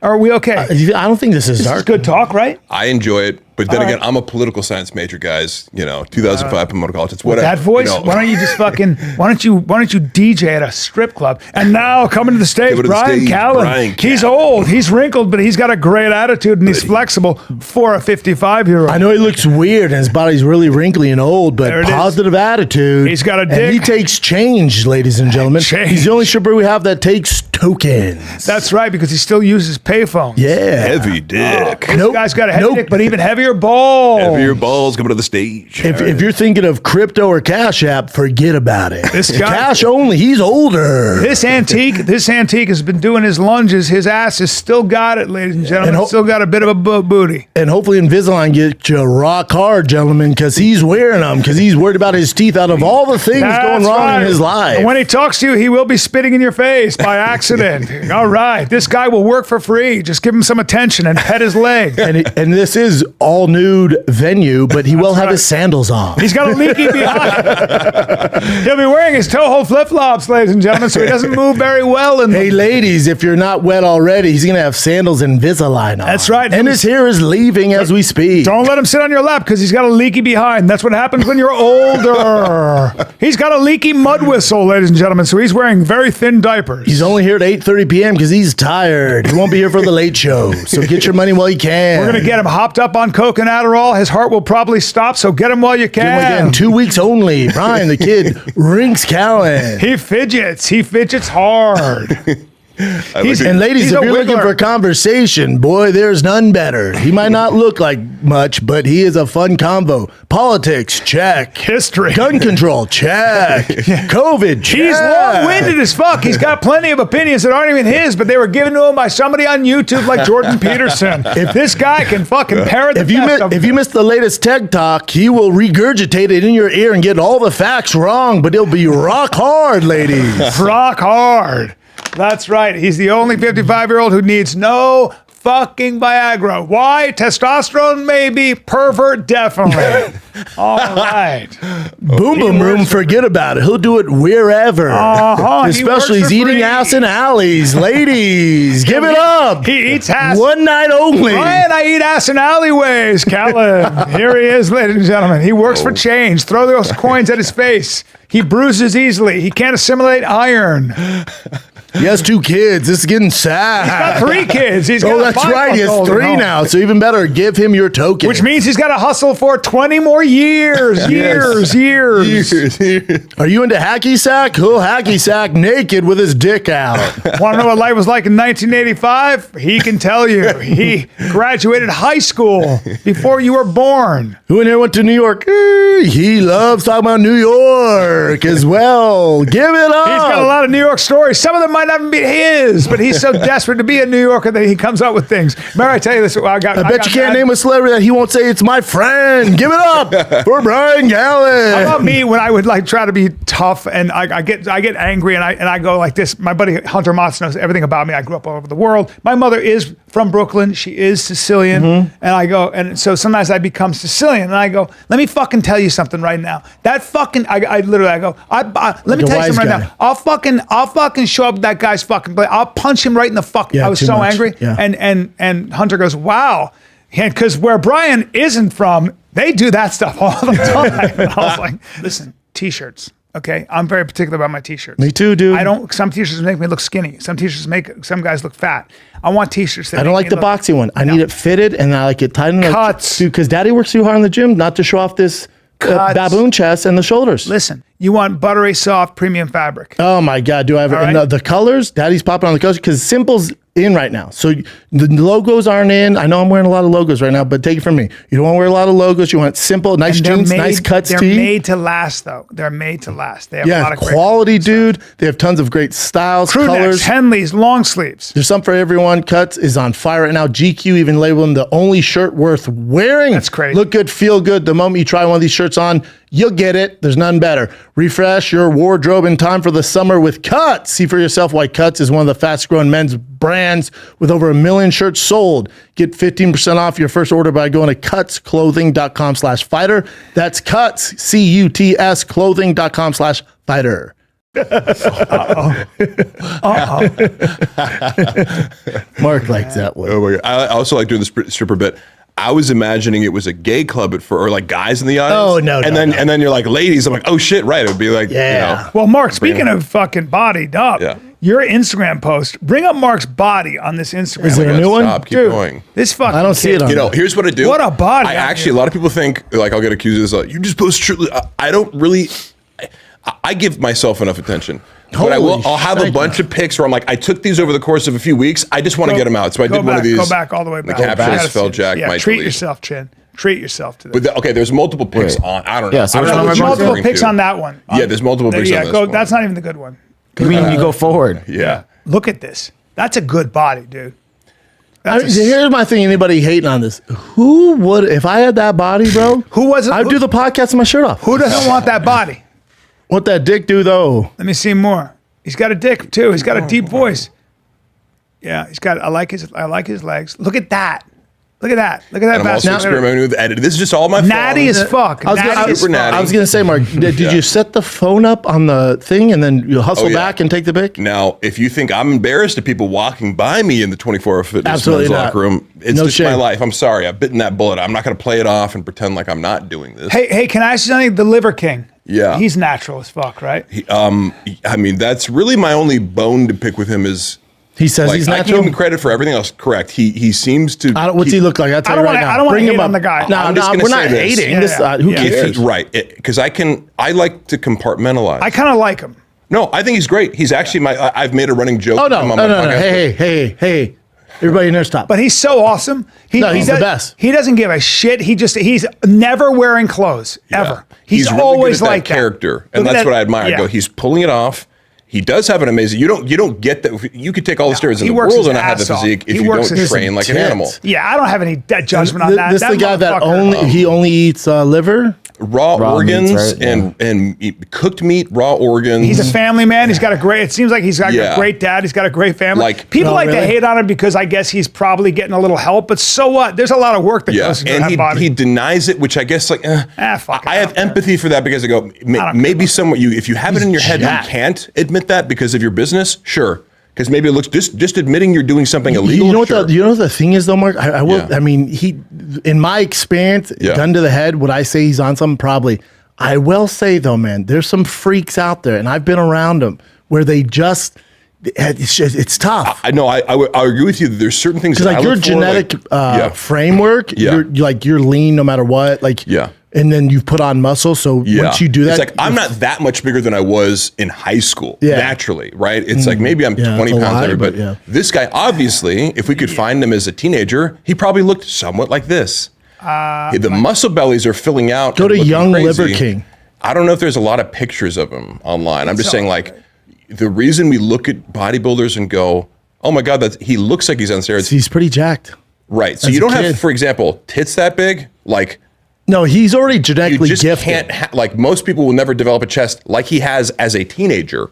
Are we okay? I don't think this is This dark. is good talk, right? I enjoy it, but then All again, right. I'm a political science major, guys. 2005 political college. It's whatever. That voice. you know. Why don't you just fucking? Why don't you DJ at a strip club? And now coming to the stage, Coming to the Bryan stage, Callen. Bryan He's Callen. old. He's wrinkled, but he's got a great attitude and he's flexible for a 55-year-old. I know he looks weird and his body's really wrinkly and old, There but it is. positive attitude. He's got a And he dick. takes change, ladies and gentlemen. Change. He's the only stripper we have that takes tokens. That's right, because he still uses payphones. Yeah. Heavy dick. This Nope. guy's got a heavy Nope. dick, but even heavier balls. Heavier balls coming to the stage. If you're thinking of crypto or Cash App, forget about it. This guy- Cash only, he's older. This antique has been doing his lunges. His ass has still got it, ladies and gentlemen. And Still got a bit of a booty. And hopefully Invisalign get you rock hard, gentlemen, because he's wearing them, because he's worried about his teeth out of all the things going That's wrong right. in his life. And when he talks to you, he will be spitting in your face by accident. All right. This guy will work for free. Just give him some attention and pet his leg. and this is all nude venue, but he will have right. his sandals on. He's got a leaky behind. He'll be wearing his toe hold flip flops, ladies and gentlemen, so he doesn't move very well. In Hey, ladies, if you're not wet already, he's going to have sandals and Invisalign on. That's right. And his hair is leaving as we speak. Don't let him sit on your lap because he's got a leaky behind. That's what happens when you're older. He's got a leaky mud whistle, ladies and gentlemen, so he's wearing very thin diapers. He's only here at 8:30 p.m. because he's tired. He won't be here for the late show. So get your money while you can. We're going to get him hopped up on coke and Adderall. His heart will probably stop, so get him while you Give him can. again, 2 weeks only. Brian, the kid, rinks Callen. He fidgets. He fidgets hard. He's- And ladies, He's if a you're looking wiggler. for conversation, boy, there's none better. He might not look like much, but he is a fun combo. Politics, check. History. Gun control, check. COVID, check. He's long-winded as fuck. He's got plenty of opinions that aren't even his, but they were given to him by somebody on YouTube like Jordan Peterson. If this guy can fucking parrot the If you, best of if you missed the latest TED Talk, he will regurgitate it in your ear and get all the facts wrong, but it'll be rock hard, ladies. rock hard. That's right. He's the only 55-year-old who needs no fucking Viagra. Why? Testosterone, maybe. Pervert, definitely. All right. Boom Boom Room, forget about it. He'll do it wherever. Uh-huh. He Especially works he's for eating free. ass in alleys. Ladies, give it up. He eats ass. One night only. Brian, I eat ass in alleyways. Callen. Here he is, ladies and gentlemen. He works for change. Throw those coins at his face. He bruises easily. He can't assimilate iron. He has 2 kids. This is getting sad. Got 3 kids. He's got Oh, a that's right. He has 5-month-old at 3 home. now. So even better, give him your token. Which means he's got to hustle for 20 more years. Years. Are you into hacky sack? He'll hacky sack naked with his dick out. Want to know what life was like in 1985? He can tell you. He graduated high school before you were born. Who in here went to New York? He loves talking about New York as well. Give it up. He's got a lot of New York stories. Some of them might not even be his, but he's so desperate to be a New Yorker that he comes up with things. Remember, I tell you this. I bet you can't name a celebrity that he won't say it's my friend. Give it up for Bryan Callen. How about me when I would like try to be tough and I get angry and I go like this. My buddy Hunter Motz knows everything about me. I grew up all over the world. My mother is from Brooklyn. She is Sicilian. And I go, and so sometimes I become Sicilian and I go, let me fucking tell you something right now. That fucking, I literally, I go, let me a tell you wise something right guy. now. I'll fucking show up that guy's fucking place. I'll punch him right in the fucking, Yeah, I was too so much. angry. Yeah. And Hunter goes, wow. Because where Bryan isn't from, they do that stuff all the time. And I was like, listen, t-shirts. Okay, I'm very particular about my t-shirts. Me too, dude. Some t-shirts make me look skinny. Some t-shirts make some guys look fat. I want t-shirts that I don't like the boxy one. I need it fitted and I like it tight enough. Cuts. Dude, because daddy works too hard in the gym not to show off this Cuts. baboon chest and the shoulders. Listen, you want buttery, soft, premium fabric. Oh my God, do I ever? All And right. the colors, daddy's popping on the colors because Simple's in right now. So the logos aren't in. I know I'm wearing a lot of logos right now, but take it from me. You don't want to wear a lot of logos. You want simple, nice And they're jeans, made- nice cuts They're tee. made to last, though. They're made to last. They have a lot Yeah, of great quality, dude. They have tons of great styles, crew colors. necks, Henleys, long sleeves. There's some for everyone. Cuts is on fire right now. GQ even labeled them the only shirt worth wearing. That's crazy. Look good, feel good. The moment you try one of these shirts on, You'll get it. There's none better. Refresh your wardrobe in time for the summer with Cuts. See for yourself why Cuts is one of the fastest growing men's brands with over 1 million shirts sold. Get 15% off your first order by going to cutsclothing.com/fighter. That's Cuts, CUTS clothing.com/fighter. Mark likes that one. Oh my God. I also like doing the stripper bit. I was imagining it was a gay club or like guys in the audience. Oh, no, and no, then no. and then you're like ladies. I'm like, oh shit, right? It would be like, Yeah. Well, Mark, speaking of fucking bodied up, Yeah. your Instagram post, bring up Mark's body on this Instagram. Is there a new one? Stop, keep Dude, going. this fucking I don't see kid- it on You know, here's what I do. What a body. I actually, a lot of people think, like, I'll get accused of this. Like, you just post truly. I don't really. I give myself enough attention. But I'll have a bunch of pics where I'm like, I took these over the course of a few weeks. I just want to get them out. So I did one of these. Go back all the way back. The captions fell jack. Yeah, my treat delete. yourself, Chin. Treat yourself to this. But okay, there's multiple pics Wait. on. I don't know. Yeah, so I don't which know one what am I you're multiple referring pics to. on that one. Yeah, there's multiple pics on this one. That's not even the good one. You mean you go forward? Yeah. Look at this. That's a good body, dude. I mean, here's my thing. Anybody hating on this? Who would, if I had that body, bro? Who was it? I'd do the podcast with my shirt off. Who doesn't want that body? What that dick do though? Let me see more. He's got a dick too. He's got a deep voice. Yeah, he's got. I like his legs. Look at that. Look at that. Look at that. And I'm also bastard. experimenting with editing. This is just all my Natty phone. as fuck. I was, Natty gonna, as super fuck. natty. I was gonna say, Mark, did Yeah. you set the phone up on the thing and then you hustle Oh, yeah. back and take the pic? Now, if you think I'm embarrassed of people walking by me in the 24-hour fitness Absolutely men's not. locker room, it's No just my shame. life. I'm sorry. I've bitten that bullet. I'm not going to play it off and pretend like I'm not doing this. Hey, can I ask you something? The Liver King. Yeah. He's natural as fuck, right? I mean, that's really my only bone to pick with him is He says like, he's I can natural. give him credit for everything else. Correct. He seems to. What's he look like? I'll tell I don't you right wanna- now. I don't wanna Bring hate him on up. the guy. No, I'm just no, gonna we're say not this. hating. Yeah, This, yeah. who Yeah. cares? Right. Because I like to compartmentalize. I kind of like him. No, I think he's great. He's actually I've made a running joke. Oh with no, him no, on my no, no. podcast. Hey. Everybody in there, stop. But he's so awesome. No, he's the best. He doesn't give a shit. He's never wearing clothes ever. He's really always good at like that character, and Look at that's that- what I admire. yeah. I go, he's pulling it off. He does have an amazing. You don't get that. You could take all the steroids in he the works world his and not have the ass off. physique if He you works don't his train like an intense. animal. Yeah, I don't have any judgment on that. This the guy that motherfucker- he only eats liver. Raw Raw organs meats, right? and cooked meat, raw organs. He's a family man. He's got a great. It seems like he's got Yeah. a great dad. He's got a great family. Like- People Oh, like to really? hate on him because I guess he's probably getting a little help. But so what? There's a lot of work that Yeah, goes into and that body. he denies it, which I guess like fuck it, I I have don't care. empathy for that because I go don't maybe somewhat if you have it in your head jacked. you can't admit that because of your business, sure. Because maybe it looks just admitting you're doing something illegal. You know what sure. the thing is though, Mark. I will. Yeah. I mean, he, in my experience, Yeah. gun to the head. Would I say he's on something? Probably. I will say though, man, there's some freaks out there, and I've been around them where they just. It's tough. I know. I agree with you. That there's certain things Because that like I your look for, genetic yeah. framework, Yeah. you're lean no matter what. Like Yeah. and then you've put on muscle. So Yeah. once you do that, it's like I'm not that much bigger than I was in high school. Yeah. Naturally, right? It's like maybe I'm Yeah, 20 it's a pounds lie, heavier, but but yeah. this guy obviously, if we could find him as a teenager, he probably looked somewhat like this. The muscle bellies are filling out. Go and to looking Young crazy. Liver King. I don't know if there's a lot of pictures of him online. I'm just saying, like, the reason we look at bodybuilders and go, "Oh my God, he looks like he's on steroids." he's pretty jacked. Right. So as you a don't kid. have, for example, tits that big. Like No, he's already you genetically just gifted. can't. Like most people will never develop a chest like he has as a teenager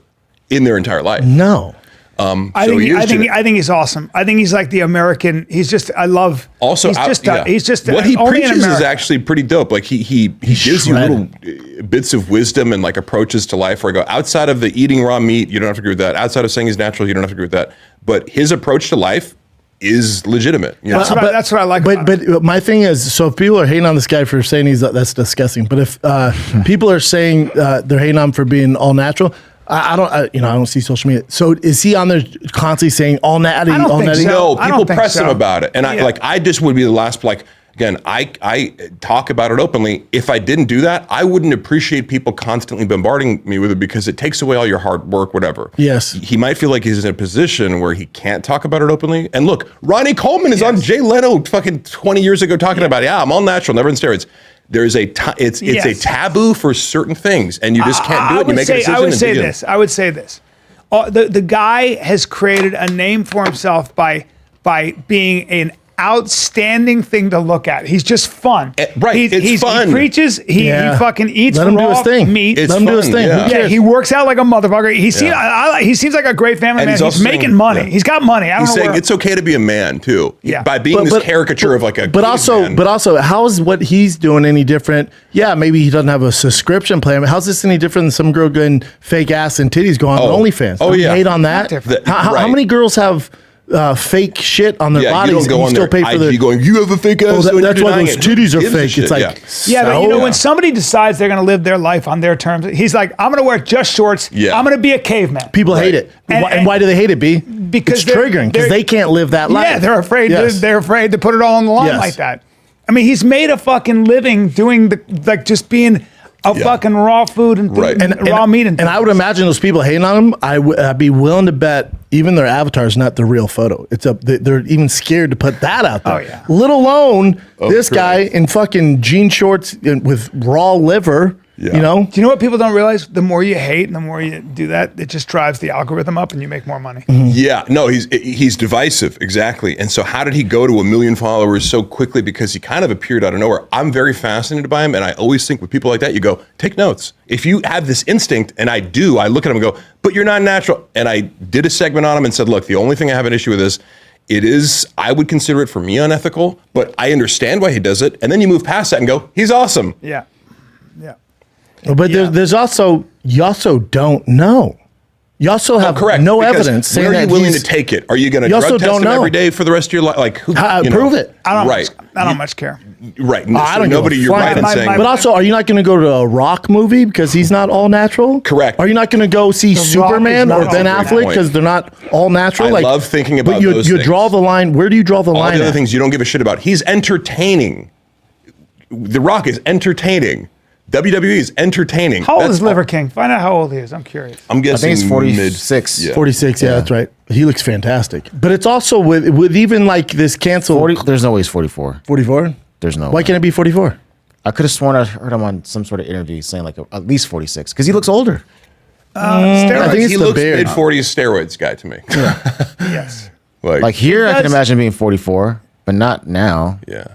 in their entire life. No. I So think he is I think he's awesome. I think he's like the American. He's just. I love. Also, he's just. yeah. He's just. What he only in preaches is America. actually pretty dope. Like he gives you shredded. little bits of wisdom and like approaches to life. Where I go outside of the eating raw meat, you don't have to agree with that. Outside of saying he's natural, you don't have to agree with that. But his approach to life is legitimate. You know? That's what I like But about but my thing is, so if people are hating on this guy for saying that's disgusting. But if people are saying they're hating on him for being all natural, I don't see social media. So is he on there constantly saying all natty, I don't all think natty? so. No, I people don't think press him so. about it, and Yeah. I just would be the last. Like again, I talk about it openly. If I didn't do that, I wouldn't appreciate people constantly bombarding me with it because it takes away all your hard work, whatever. Yes. he might feel like he's in a position where he can't talk about it openly. And look, Ronnie Coleman is on Jay Leno fucking 20 years ago talking about, I'm all natural, never in steroids. There's it's a Yes. able for certain things, and you just can't do it. You make a decision. I would and say dig in. this. I would say this. The guy has created a name for himself by being an outstanding thing to look at. He's just fun. Right, it's fun. He preaches. He fucking eats Let him do raw his thing. meat. Let him do his thing. Yeah. Yeah, he works out like a motherfucker. He seems like a great family And man. he's He's also making saying- money. yeah. He's got money. I don't He's know saying where. it's okay to be a man too. Yeah. By being this caricature of like a but also how is what he's doing any different? Yeah, maybe he doesn't have a subscription plan, but how's this any different than some girl getting fake ass and titties going on OnlyFans? Oh, Don't you yeah. hate on that? different. How many girls have fake shit on their Yeah, you bodies don't go and on you still there pay for IG the going, you have a fake ass. Oh, and that's you're why denying those it. titties are Gives a fake. shit, It's like, Yeah, but so- when somebody decides they're going to live their life on their terms, he's like, I'm going to wear just shorts. Yeah. I'm going to be a caveman. people hate it. And why do they hate it, B? Because it's triggering because they can't live that life. Yeah, they're afraid. Yes. They're afraid to put it all on the line Yes. like that. I mean, he's made a fucking living doing just being a fucking raw food and, Right. and raw meat and I would imagine those people hating on him. I'd be willing to bet even their avatar is not the real photo. They're even scared to put that out there. Oh, yeah. Let alone this correct. guy in fucking jean shorts with raw liver. Yeah. You know. Do you know what people don't realize? The more you hate and the more you do that, it just drives the algorithm up and you make more money. Yeah, no, he's divisive, exactly. And so how did he go to 1 million followers so quickly? Because he kind of appeared out of nowhere. I'm very fascinated by him, and I always think with people like that, you go, take notes. If you have this instinct, and I do, I look at him and go, but you're not natural. And I did a segment on him and said, look, the only thing I have an issue with is, I would consider it for me unethical, but I understand why he does it. And then you move past that and go, he's awesome. Yeah. Yeah. But there's also you also don't know. You also have Correct. no because evidence saying where are you that willing he's- to take it? Are you going to You drug also test don't him know. every day for the rest of your life? Like, who? Prove it. I don't much care. Right. I don't Nobody. give a You're flying- right in saying. But also, are you not going to go to a Rock movie because he's not all natural? Correct. Are you not going to go see Rock is Superman not or Ben all Affleck natural. because they're not all natural? I love thinking about but you, those you things. draw the line. Where do you draw the all line? the other at? things you don't give a shit about. He's entertaining. The Rock is entertaining. WWE is entertaining. How old That's is Liver King? Find out how old he is. I'm curious. I'm I guessing think it's 46. Mid, yeah. 46. Yeah, that's right. He looks fantastic. But it's also with even like this cancel 40, there's no way he's 44. 44. There's no Why way. can't it be 44? I could have sworn I heard him on some sort of interview saying like at least 46 because he looks older. Steroids. I think it's He the looks beard. mid 40s steroids guy to me. Yes. Like here, I can does- imagine being 44, but not now. yeah.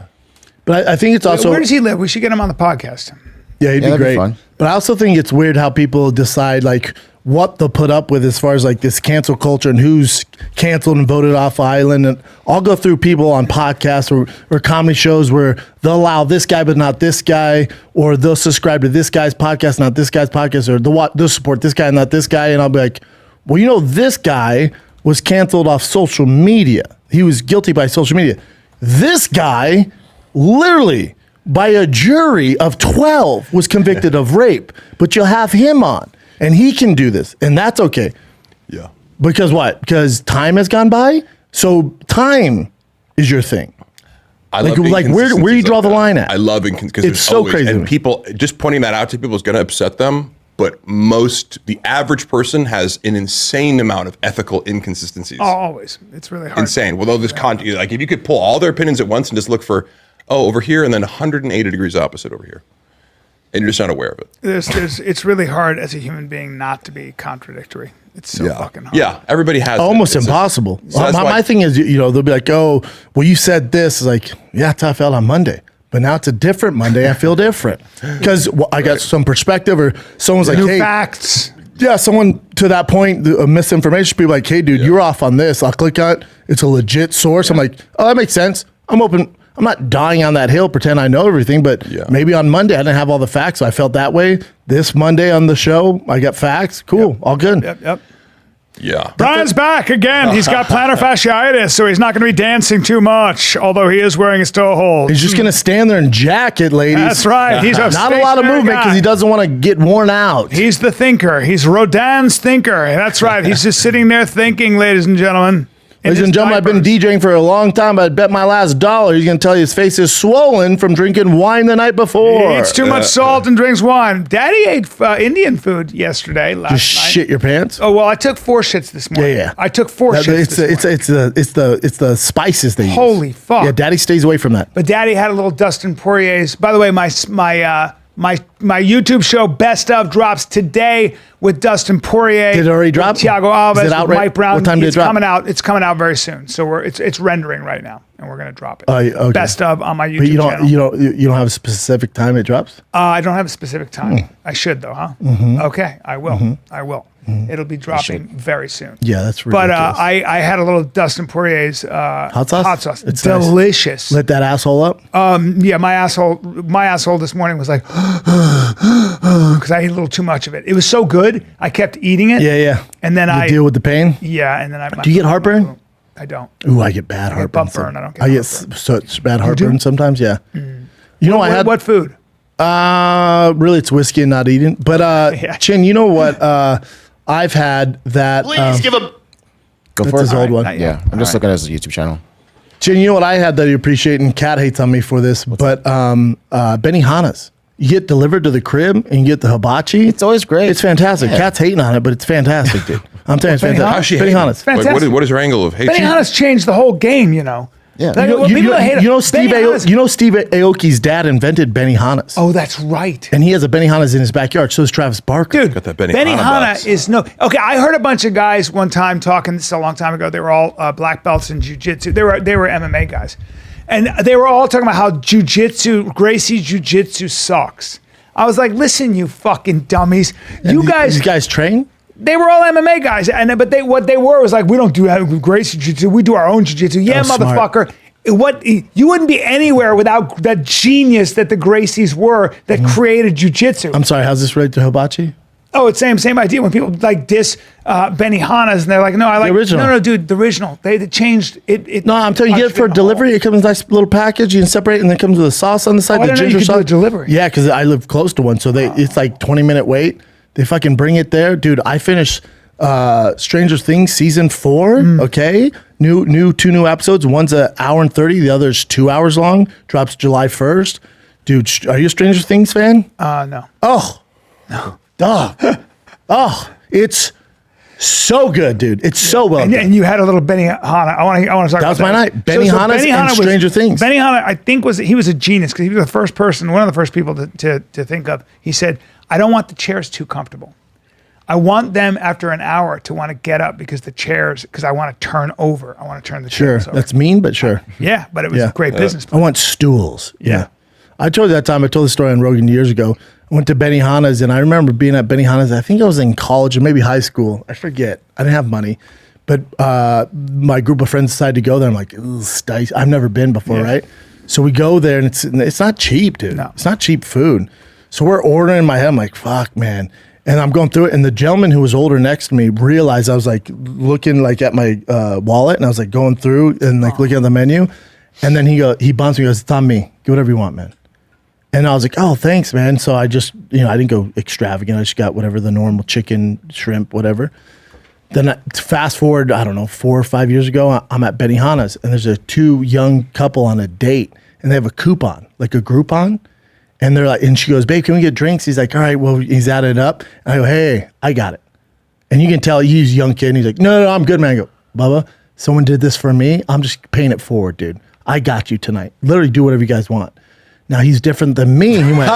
But I think it's also Where does he live? We should get him on the podcast. Yeah, he'd be that'd be great. fun. But I also think it's weird how people decide like what they'll put up with as far as like this cancel culture and who's canceled and voted off island. And I'll go through people on podcasts or comedy shows where they'll allow this guy but not this guy, or they'll subscribe to this guy's podcast, not this guy's podcast, or they'll support this guy, not this guy. And I'll be like, well, you know, this guy was canceled off social media. He was guilty by social media. This guy literally by a jury of 12 was convicted of rape, but you'll have him on and he can do this and that's okay. Yeah. Because what? Because time has gone by? So time is your thing. I Like- love like, where do you inconsistencies draw the that. line at? I love because It's so crazy to And me. people just pointing that out to people is going to upset them. But the average person has an insane amount of ethical inconsistencies. Oh, always. It's really hard. Insane. Well, this content, like if you could pull all their opinions at once and just look for, over here and then 180 degrees opposite over here, and you're just not aware of it. It's really hard as a human being not to be contradictory. It's so fucking hard. Yeah, everybody has Almost it. It's impossible. So that's why- my thing is, you know, they'll be like, oh, well, you said this. It's like, yeah, that's how I felt on Monday. But now it's a different Monday. I feel different because I got some perspective or someone's like, New hey, facts. yeah, someone to that point, the misinformation, people like, hey, dude, you're off on this. I'll click on it. It's a legit source. I'm like, oh, that makes sense. I'm open. I'm not dying on that hill, pretend I know everything, but maybe on Monday I didn't have all the facts. So I felt that way. This Monday on the show, I got facts. Cool. All good. Yep. Yeah. Brian's back again. He's got plantar fasciitis, so he's not going to be dancing too much, although he is wearing his toe hold. He's just going to stand there and jack it, ladies. That's right. He's a Not a lot of stationary movement because guy. he doesn't want to get worn out. He's the thinker. He's Rodin's thinker. That's right. He's just sitting there thinking, ladies and gentlemen. Ladies and gentlemen, I've been DJing for a long time. I bet my last $1. He's going to tell you his face is swollen from drinking wine the night before. He eats too much salt and drinks wine. Daddy ate Indian food yesterday, last Just night. shit your pants. Oh, well, I took 4 shits this morning. Yeah. I took 4 shits this morning. It's the spices they use. Holy fuck. Yeah, Daddy stays away from that. But Daddy had a little Dustin Poirier's. By the way, my My YouTube show Best Of drops today with Dustin Poirier. Did it already drop? Thiago Is Alves, it out with right- Mike Brown. what time did it It's drop? coming out. It's coming out very soon. So it's rendering right now, and we're gonna drop it. Okay. Best Of on my YouTube But channel. you don't have a specific time it drops? I don't have a specific time. I should though, huh? Okay, I will. I will. It'll be dropping very soon. Yeah, that's But ridiculous. I had a little Dustin Poirier's Hot sauce? Hot sauce. It's nice. Delicious. Lit that asshole up? Yeah, my asshole this morning was like, because I ate a little too much of it. It was so good, I kept eating it. Yeah. And then You deal with the pain? yeah, and then I. Do you get heartburn? I don't. Ooh, I get bad heartburn. butt burn. I don't get I get heartburn. such bad heartburn sometimes. Yeah. You know, I had What food? really it's whiskey and not eating. But Yeah. Chin, you know what? I've had that. Please give him. Go That's for his it. old one. not yet. Yeah, I'm just looking at his YouTube channel. Chin, you know what I had that you appreciate, and Kat hates on me for this, but Benihana's. You get delivered to the crib and you get the hibachi. It's always great. It's fantastic. Yeah. Kat's hating on it, but it's fantastic, dude. I'm telling you, it's Benihana? fantastic. How's she hating? Benihana's. Fantastic. What is her angle of hate? Benihana's changed the whole game, you know. Yeah. Like, You people that hate it. know Steve Aoki's dad invented Benihana's. Oh, that's right. And he has a Benihana's in his backyard. So does Travis Barker. Dude, Got that Benihana box. is no. Okay, I heard a bunch of guys one time talking. This is a long time ago. They were all black belts in jiu-jitsu. They were MMA guys, and they were all talking about how Gracie jiu-jitsu sucks. I was like, listen, you fucking dummies. You guys, These guys train? they were all MMA guys, but what they were was like, we don't do Gracie jiu-jitsu. We do our own jiu-jitsu. Yeah, Oh, smart. motherfucker. You wouldn't be anywhere without that genius that the Gracies were that created jiu-jitsu. I'm sorry, how's this related to hibachi? Oh, it's same idea. When people like diss Benihana's and they're like, no, I like original. No, dude, the original. They changed it. No, I'm telling you, you get it for delivery. It comes in a nice little package. You can separate it, and then it comes with a sauce on the side. Oh, I the didn't know you ginger could do sauce. the delivery. Yeah, because I live close to one, so it's like 20-minute wait. They fucking bring it there, dude. I finished Stranger Things season 4. Okay, two new episodes. One's an hour and 30. The other's 2 hours long. Drops July 1st. Dude, are you a Stranger Things fan? No. Oh, no, dog. Oh, it's so good, dude. It's so well done. And you had a little Benihana. I want to talk about That was my night. So Benihana's and Stranger Things. Benihana, I think he was a genius because he was the first person, one of the first people to think of. He said, I don't want the chairs too comfortable. I want them after an hour to want to get up because I want to turn over. I want to turn the Sure, chairs over. that's mean, but sure. Yeah, but it was Yeah. a great business. I want stools. Yeah. I told you that time. I told the story on Rogan years ago. I went to Benihana's, and I remember being at Benihana's. I think I was in college or maybe high school. I forget. I didn't have money. But my group of friends decided to go there. I'm like, Stice. I've never been before, right? So we go there, and it's not cheap, dude. No. It's not cheap food. So we're ordering in my head. I'm like, fuck, man. And I'm going through it, and the gentleman who was older next to me realized I was like looking like at my wallet, and I was like going through and like looking at the menu. And then he bumps me, goes, it's on me. Get whatever you want, man. And I was like, oh, thanks, man. So I just, I didn't go extravagant. I just got whatever the normal chicken, shrimp, whatever. Then fast forward, I don't know, 4 or 5 years ago, I'm at Benihana's, and there's a 2 young couple on a date, and they have a coupon, like a Groupon. And they're like, and she goes, babe, can we get drinks? He's like, all right, well, he's added up. And I go, hey, I got it. And you can tell he's a young kid. And he's like, no, I'm good, man. I go, Bubba, someone did this for me. I'm just paying it forward, dude. I got you tonight. Literally do whatever you guys want. Now he's different than me. He went,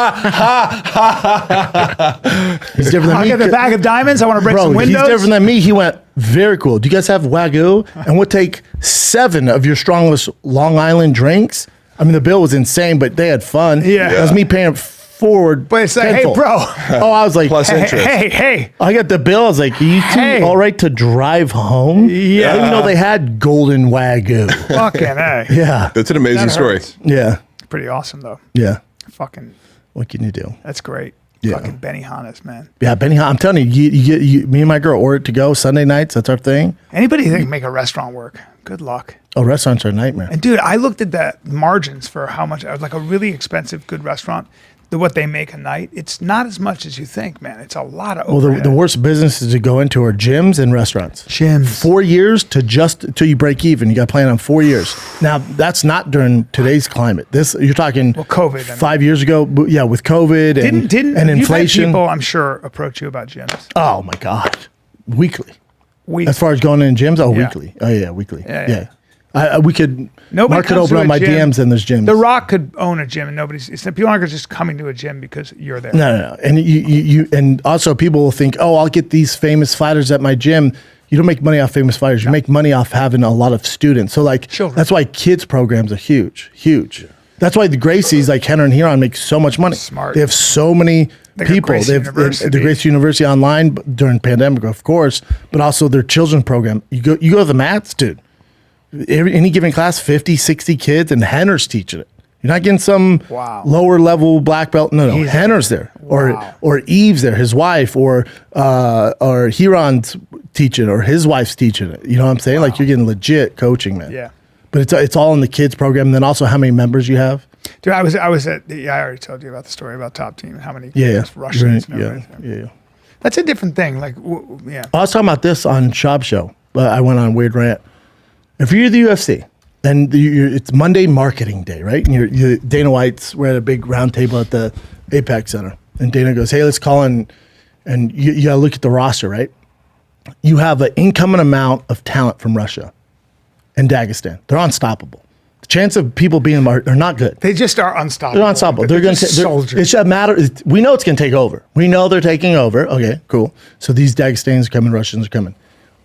he's different than I'll me. get the bag of diamonds. I want to break some Bro, he's windows. different than me. He went, very cool. Do you guys have Wagyu? And we'll take 7 of your strongest Long Island drinks. I mean, the bill was insane, but they had fun. Yeah. That was me paying it forward. But it's like, hey, tenfold. bro. Oh, I was like, Plus interest. Hey. I got the bill. I was like, you two Hey. all right to drive home? Yeah. I didn't even know they had golden Wagyu. Fucking A. Yeah. That's an amazing That story. hurts. Yeah. Pretty awesome, though. Yeah. Fucking, What can you do? that's great. Yeah. Fucking Benihana's, man. Yeah, Benihana. I'm telling you, me and my girl order it to go Sunday nights. That's our thing. Anybody that can make a restaurant work, good luck. Oh, restaurants are a nightmare. And dude, I looked at the margins for how much, like a really expensive, good restaurant, what they make a night. It's not as much as you think, man. It's a lot of Well, overhead. the worst businesses to go into are gyms and restaurants. Gyms. 4 years till you break even. You got to plan on 4 years. Now that's not during today's climate. This you're talking COVID, I mean. 5 years ago. Yeah, with COVID and Didn't and you've had inflation. people, I'm sure, approach you about gyms. Oh my god, weekly. We As far as going in gyms, Yeah. weekly. Oh yeah, weekly. Yeah. We could Nobody market comes open to on a my gym. DMs and there's gyms. The Rock could own a gym, and people aren't just coming to a gym because you're there. No. And you and also people will think, oh, I'll get these famous fighters at my gym. You don't make money off famous fighters. You make money off having a lot of students. So like, Children. that's why kids programs are huge. That's why the Gracies, like Henner and Huron, make so much money. Smart. They have so many They got people. Gracie They have University. the Gracie University online during pandemic, of course, but also their children's program. You go to the mats, dude. Any given class, 50, 60 kids, and Henner's teaching it. You're not getting some Wow. lower level black belt. No, He's- Henner's there, Wow. or Eve's there, his wife, or Huron's teaching, or his wife's teaching it. You know what I'm saying? Like you're getting legit coaching, man. Yeah. But it's all in the kids program. And then also how many members you have. Dude, I was at. Yeah, I already told you about the story about Top Team and how many Yeah. Russians. And Yeah. everything. Yeah. That's a different thing. Like, yeah. I was talking about this on Schaub Show, but I went on a weird rant. If you're the UFC, then it's Monday marketing day, right? And Dana White's, we're at a big round table at the Apex Center. And Dana goes, hey, let's call in. And you got to look at the roster, right? You have an incoming amount of talent from Russia and Dagestan. They're unstoppable. The chance of people being are not good. They just are unstoppable. They're unstoppable. They're going to soldiers. It's a matter. We know it's going to take over. We know they're taking over. Okay, cool. So these Dagestans are coming. Russians are coming.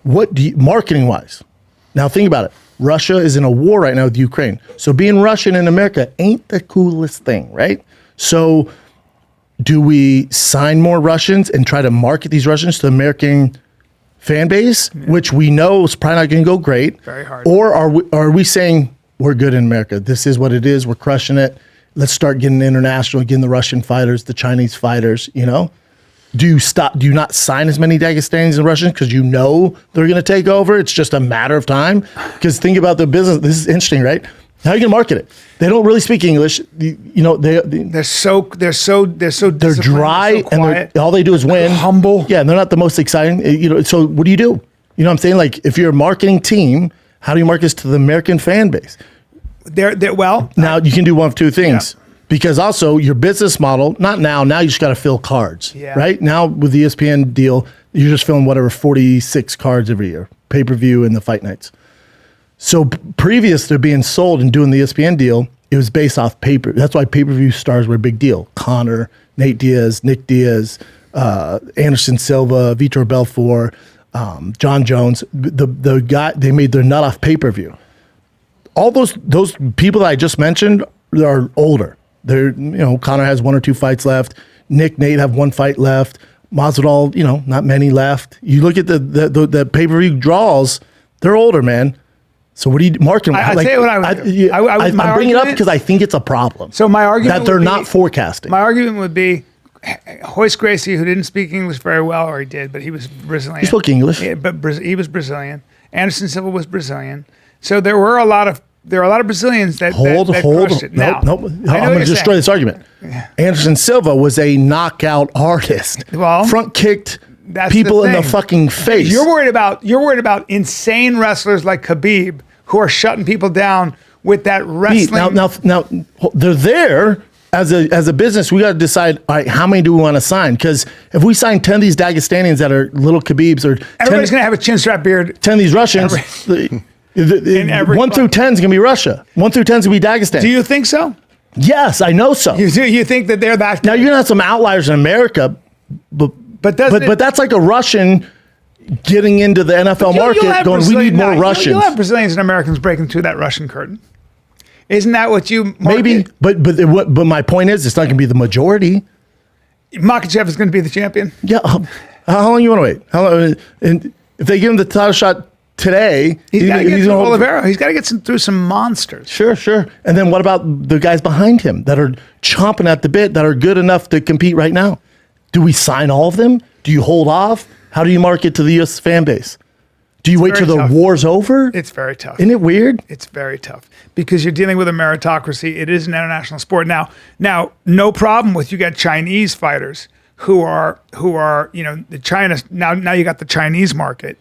What do you, marketing wise? Now think about it. Russia is in a war right now with Ukraine. So being Russian in America ain't the coolest thing, right? So do we sign more Russians and try to market these Russians to the American fan base, which we know is probably not going to go great? Very hard. Or are we saying we're good in America? This is what it is. We're crushing it. Let's start getting international, getting the Russian fighters, the Chinese fighters, you know? Do you not sign as many Dagestanians and Russians because you know they're going to take over? It's just a matter of time. Because think about the business. This is interesting, right? How are you going to market it? They don't really speak English. You know, they're They're dry and all they do is win. humble. Yeah, and they're not the most exciting. You know, so what do? You know what I'm saying? Like, if you're a marketing team, how do you market this to the American fan base? Well, Now you can do one of two things. Yeah. Because also your business model, now you just got to fill cards, Yeah. right? Now with the ESPN deal, you're just filling whatever 46 cards every year, pay-per-view and the fight nights. So previous to being sold and doing the ESPN deal, it was based off paper. That's why pay-per-view stars were a big deal. Conor, Nate Diaz, Nick Diaz, Anderson Silva, Vitor Belfort, John Jones. The guy, they made their nut off pay-per-view. All those people that I just mentioned are older. They're, Conor has 1 or 2 fights left. Nate have 1 fight left. Masvidal, not many left. You look at the pay-per-view draws, they're older, man. So what do you market? I tell you what I would do. I'm bringing it up because I think it's a problem. So my argument that they're would be- not forecasting. My argument would be Royce Gracie, who didn't speak English very well, or he did, but he was Brazilian. He spoke English. Yeah, but he was Brazilian. Anderson Silva was Brazilian. So there were a lot of Brazilians that Hold. crushed it. Now, Nope. I I'm know what going to you're destroy saying. this argument. Anderson Silva was a knockout artist. Well, front kicked that's people the in the thing. fucking face. You're worried about insane wrestlers like Khabib who are shutting people down with that wrestling. Now, they're there as a business. We got to decide, all right, how many do we want to sign? Because if we sign 10 of these Dagestanians that are little Khabibs, or Everybody's going to have a chin strap beard. 10 of these Russians, 1 through 10 is going to be Russia. 1 through 10 is going to be Dagestan. Do you think so? Yes, I know so. You think that they're that? Now you're gonna have some outliers in America, but that's like a Russian getting into the NFL market, going, we need more Russians. You'll have Brazilians and Americans breaking through that Russision curtain. Isn't that what you market? Maybe, but my point is, it's not gonna be the majority. Makhachev is going to be the champion. Yeah, how long you want to wait? How long? And if they give him the title shot today, He's got to get through Oliveira. He's got to get through some monsters. Sure. And then what about the guys behind him that are chomping at the bit, that are good enough to compete right now? Do we sign all of them? Do you hold off? How do you market to the U.S. fan base? Do you wait till the war's over? It's very tough. Isn't it weird? It's very tough because you're dealing with a meritocracy. It is an international sport. Now, no problem with you got Chinese fighters who are the China. Now you got the Chinese market.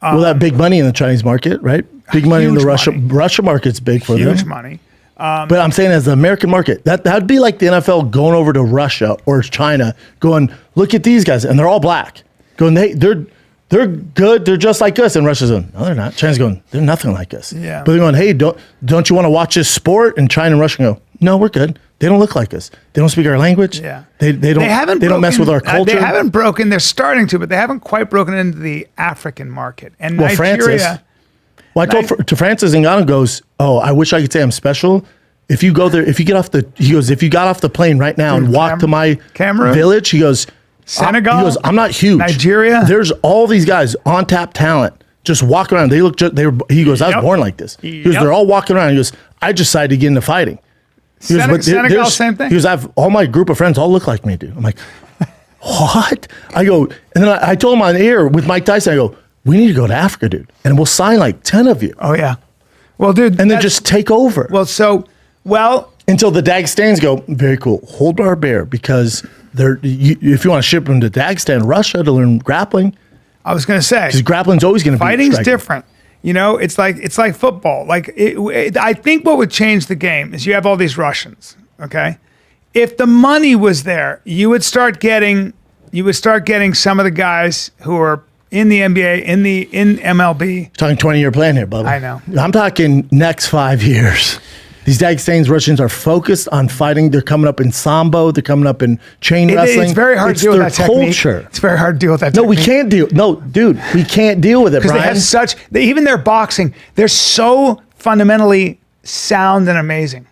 Well, that big money in the Chinese market, right? Big money in the Russia market's big for them. Huge money. But I'm saying as the American market, that'd be like the NFL going over to Russia or China, going, look at these guys, and they're all black. Going, they're good. They're just like us. And Russia's going, no, they're not. China's going, they're nothing like us. Yeah. But they're going, hey, don't you want to watch this sport? And China and Russia go, no, we're good. They don't look like us. They don't speak our language. Yeah. They don't mess with our culture. They haven't broken. They're starting to, but they haven't quite broken into the African market. And Well, Nigeria. Well, I told to Francis Ngannou goes, oh, I wish I could say I'm special. If you go there, if you got off the plane right now and walk to my Cameroon? village, he goes, Senegal? he goes, I'm not huge. Nigeria? There's all these guys on tap talent just walking around. They look, he goes, I was Yep. born like this. He goes, Yep. they're all walking around. He goes, I just decided to get into fighting. He goes, but Senegal, there's- same thing. He goes, all my group of friends all look like me, dude. I'm like, what? I go, and then I told him on air with Mike Tyson, I go, we need to go to Africa, dude, and we'll sign like 10 of you. Oh yeah. Well, dude. And then that's- just take over. Well, Until the Dagestans go, very cool, hold our bear, because if you want to ship them to Dagestan, Russia to learn grappling, I was going to say, because grappling's always going to be fighting's striking. different. You know, it's like football. Like I think what would change the game is you have all these Russians. Okay, if the money was there, you would start getting some of the guys who are in the NBA, in MLB. Talking 20-year plan here, Bubba. I know. I'm talking next 5 years. These Dagestans, Russians are focused on fighting. They're coming up in Sambo. They're coming up in chain wrestling. It's very hard to deal with that technique. culture. It's very hard to deal with that. No, we technique. can't deal. No, dude, we can't deal with it, Because Brian. they have even their boxing, they're so fundamentally sound and amazing.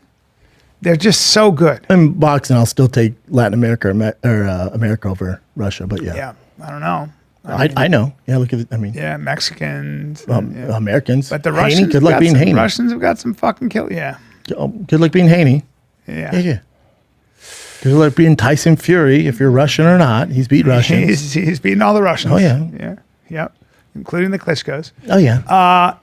They're just so good. In boxing, I'll still take Latin America or America over Russia, but yeah. Yeah, I don't know. I know. Yeah, look at it. I mean, Yeah, Mexicans. yeah. Americans. But the Haney, Russians, good luck being Haney. Russians have got some fucking kill. Yeah, Oh, good luck being Haney. yeah. Yeah. Good luck being Tyson Fury. If you're Russian or not, he's beat Russians. He's beating all the Russians. Oh, yeah. yeah, including the Klitschko's. Oh yeah.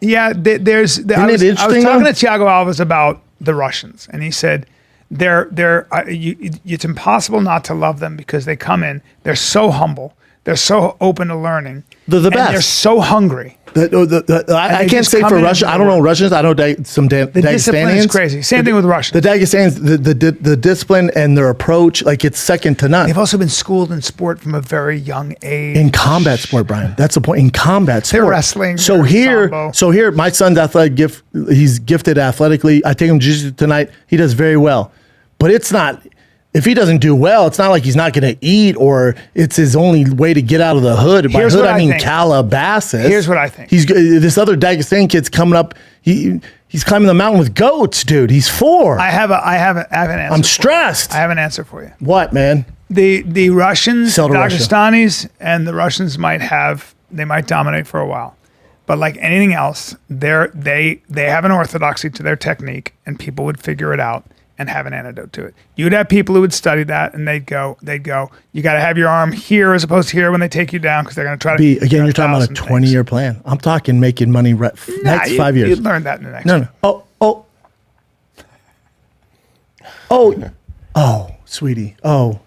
Yeah, I was interesting, talking though? to Thiago Alves about the Russians, and he said it's impossible not to love them because they come in, they're so humble, they're so open to learning, They're the and best. they're so hungry. I they can't just say come for in Russia. and I don't know work. Russians. I know some The discipline is Dagestanians. crazy. Same thing with Russians. The Dagestans, the discipline and their approach, like it's second to none. They've also been schooled in sport from a very young age. In combat sport, Brian. That's the point. In combat sport. They're wrestling, So they're sambo. here, my son's athletic gift. He's gifted athletically. I take him to jiu-jitsu tonight. He does very well. But it's not, if he doesn't do well, it's not like he's not going to eat or it's his only way to get out of the hood. By Here's hood, what I I mean think. Calabasas. Here's what I think. This other Dagestan kid's coming up. He's climbing the mountain with goats, dude. He's 4. I have an answer. I'm stressed. I have an answer for you. What, man? The Russians, Sell to Russia. Dagestanis, and the Russians might dominate for a while, but like anything else, they have an orthodoxy to their technique, and people would figure it out and have an antidote to it. You'd have people who would study that, and they'd go, you got to have your arm here as opposed to here when they take you down because they're going to try to. Again, you're talking about a 20-year plan. I'm talking making money next 5 years. You'd learn that in the next. No. Oh, sweetie. Oh,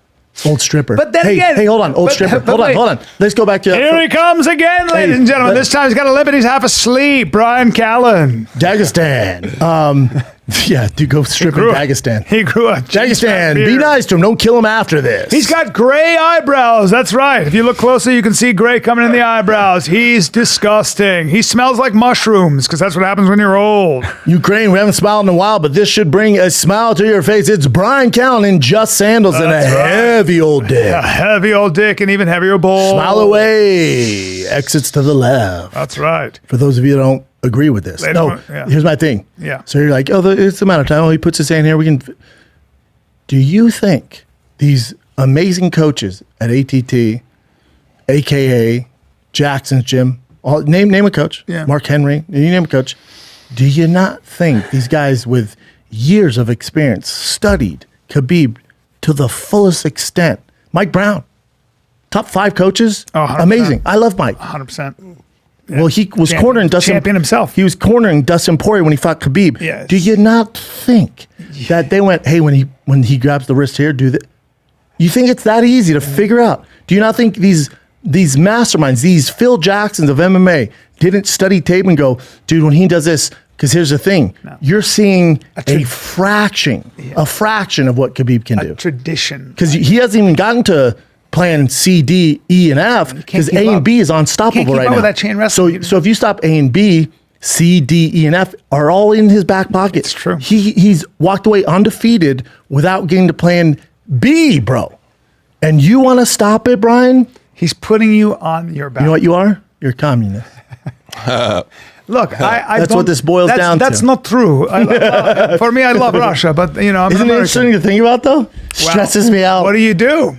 old stripper. But then hey, again- hey, hold on, old but- stripper. but Hold on. Let's go back to Here he comes again, ladies and gentlemen. This time he's got a limp and he's half asleep. Bryan Callen. Dagestan. Yeah, dude, go strip in Dagestan. He grew up. Dagestan, be nice to him. Don't kill him after this. He's got gray eyebrows. That's right. If you look closely, you can see gray coming in the eyebrows. He's disgusting. He smells like mushrooms because that's what happens when you're old. Ukraine, we haven't smiled in a while, but this should bring a smile to your face. It's Bryan Callen in just sandals and a That's right. heavy old dick. A heavy old dick and even heavier balls. Smile away. Exits to the left. That's right. For those of you that don't agree with this. They No, don't- yeah. here's my thing. Yeah. So you're like, it's a matter of time. Oh, he puts his hand here. We can. Do you think these amazing coaches at ATT, AKA Jackson's Gym, name a coach, Yeah. Mark Henry, you name a coach, do you not think these guys with years of experience studied Khabib to the fullest extent? Mike Brown, top 5 coaches, 100%. amazing. I love Mike. 100%. Well, he was Champion- cornering Dustin. champion himself. He was cornering Dustin Poirier when he fought Khabib. Yes. Do you not think that they went, hey, when he grabs the wrist here, do that? You think it's that easy to figure out? Do you not think these masterminds, these Phil Jacksons of MMA, didn't study tape and go, dude, when he does this? Because here's the thing: you're seeing a fraction of what Khabib can do. Tradition. Because he hasn't even gotten to playing C, D, E, and F because A and B is unstoppable right now. With that chain wrestling. So if you stop A and B, C, D, E, and F are all in his back pocket. It's true. He's walked away undefeated without getting to playing B, bro. And you want to stop it, Bryan? He's putting you on your back. You know what you are? You're a communist. Look, that's what this boils down to. That's not true. For me, I love Russia, but I'm Isn't it American. interesting to think about though? Stresses me out. What do you do?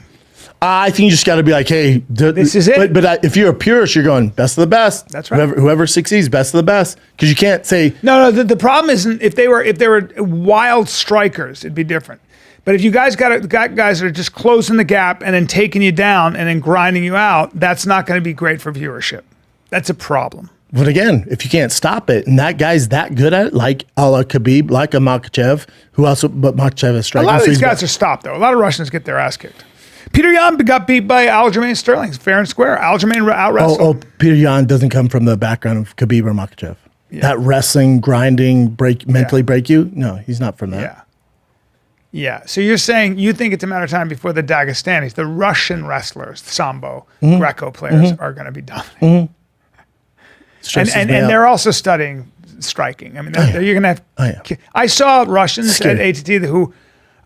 I think you just got to be like, hey, this is it. But if you're a purist, you're going best of the best. That's right. Whoever succeeds, best of the best, because you can't say No. The problem isn't if they were wild strikers, it'd be different. But if you guys got guys that are just closing the gap and then taking you down and then grinding you out, that's not going to be great for viewership. That's a problem. But again, if you can't stop it, and that guy's that good at it, like a la Khabib, like a Makhachev, but Makhachev is striking. A lot of these guys are stopped, though. A lot of Russians get their ass kicked. Peter Yan got beat by Aljamain Sterling, fair and square. Aljamain out-wrestled. Oh, Peter Yan doesn't come from the background of Khabib or Makhachev. Yeah. That wrestling, grinding, mentally break you? No, he's not from that. Yeah. Yeah. So you're saying you think it's a matter of time before the Dagestanis, the Russian wrestlers, Sambo, Greco players, are going to be dominating. And they're also studying striking. I mean, you're going to have. I saw Russians at ATT who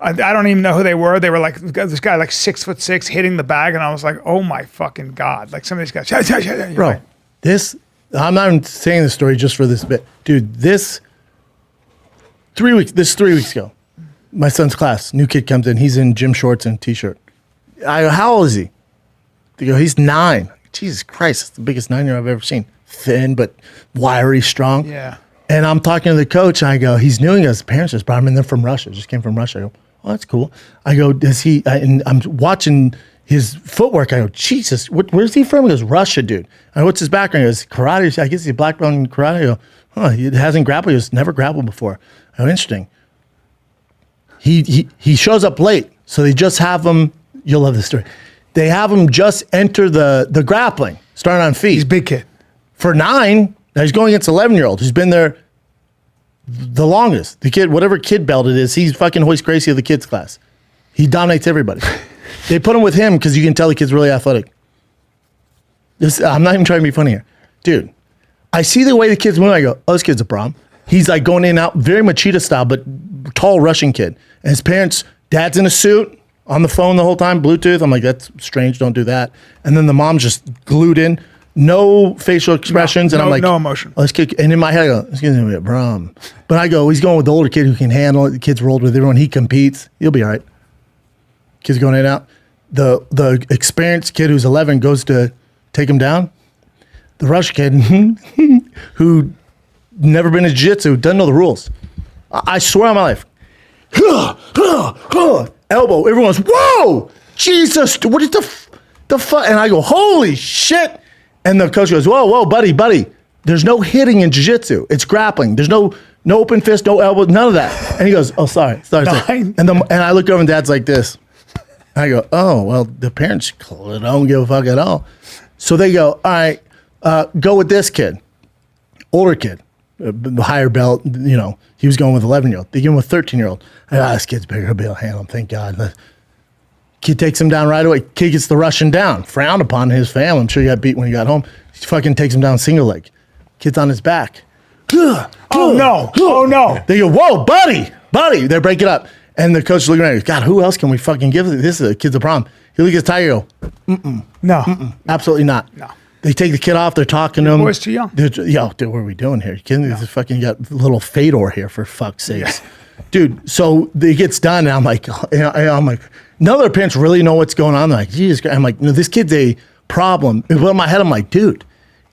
I don't even know who they were. They were like this guy, like 6'6", hitting the bag, and I was like, oh my fucking god! Like some of these guys, bro. This I'm not even saying this story just for this bit, dude. This 3 weeks ago, my son's class, new kid comes in. He's in gym shorts and t-shirt. I go, how old is he? They go, he's 9. Jesus Christ, it's the biggest 9-year-old I've ever seen. Thin, but wiry, strong. Yeah. And I'm talking to the coach, and I go, he's new. He goes, his parents just brought him in. They're from Russia. Just came from Russia. I go, oh, that's cool. I go, does he, and I'm watching his footwork. I go, Jesus, where's he from? He goes, Russia, dude. I go, what's his background? He goes, karate. I guess he's a black belt in karate. I go, oh, he hasn't grappled. He goes, never grappled before. I go, interesting. He shows up late, so they just have him, you'll love this story. They have him just enter the grappling, starting on feet. He's a big kid. For 9, now he's going against 11-year-old who's been there the longest. The kid, whatever kid belt it is, he's fucking Hoist Gracie of the kids class. He dominates everybody. They put him with him because you can tell the kid's really athletic. I'm not even trying to be funny here. Dude, I see the way the kid's moving. I go, oh, this kid's a prom. He's like going in and out, very Machida style, but tall Russian kid. And his parents, dad's in a suit, on the phone the whole time, Bluetooth. I'm like, that's strange, don't do that. And then the mom's just glued in. No facial expressions, and I'm like, no emotion. Oh, this kid, and in my head, I go, this kid's gonna be a prom. But I go, he's going with the older kid who can handle it. The kid's rolled with everyone. He competes. He'll be all right. Kid's going in and out. The experienced kid who's 11 goes to take him down. The Russian kid who never been in jiu-jitsu, doesn't know the rules. I swear on my life. Elbow. Everyone's, whoa, Jesus, what is the fuck? And I go, holy shit. And the coach goes, whoa, buddy. There's no hitting in jiu-jitsu. It's grappling. There's no open fist, no elbow, none of that. And he goes, oh, sorry. And I look over and Dad's like this. I go, oh, well, the parents don't give a fuck at all. So they go, all right, go with this kid, older kid, higher belt. You know, he was going with 11-year-old. They give him a 13-year-old. This kid's bigger. He'll be able to handle him. Thank God. The kid takes him down right away. Kid gets the Russian down, frowned upon in his family. I'm sure he got beat when he got home. He fucking takes him down single leg. Kid's on his back. Oh no. They go, whoa, buddy. They break it up. And the coach is looking at him. God, who else can we fucking give this? This is a kid's a problem. He looks at Tiger, No. Absolutely not. No. They take the kid off. They're talking to him. The boy's too young. Dude, what are we doing here? You kidding? This fucking got a little Fedor here for fuck's sakes. Yeah. Dude, so it gets done, and I'm like, none of their parents really know what's going on. They're like, Jesus Christ. I'm like, no, this kid's a problem. But in my head, I'm like, dude,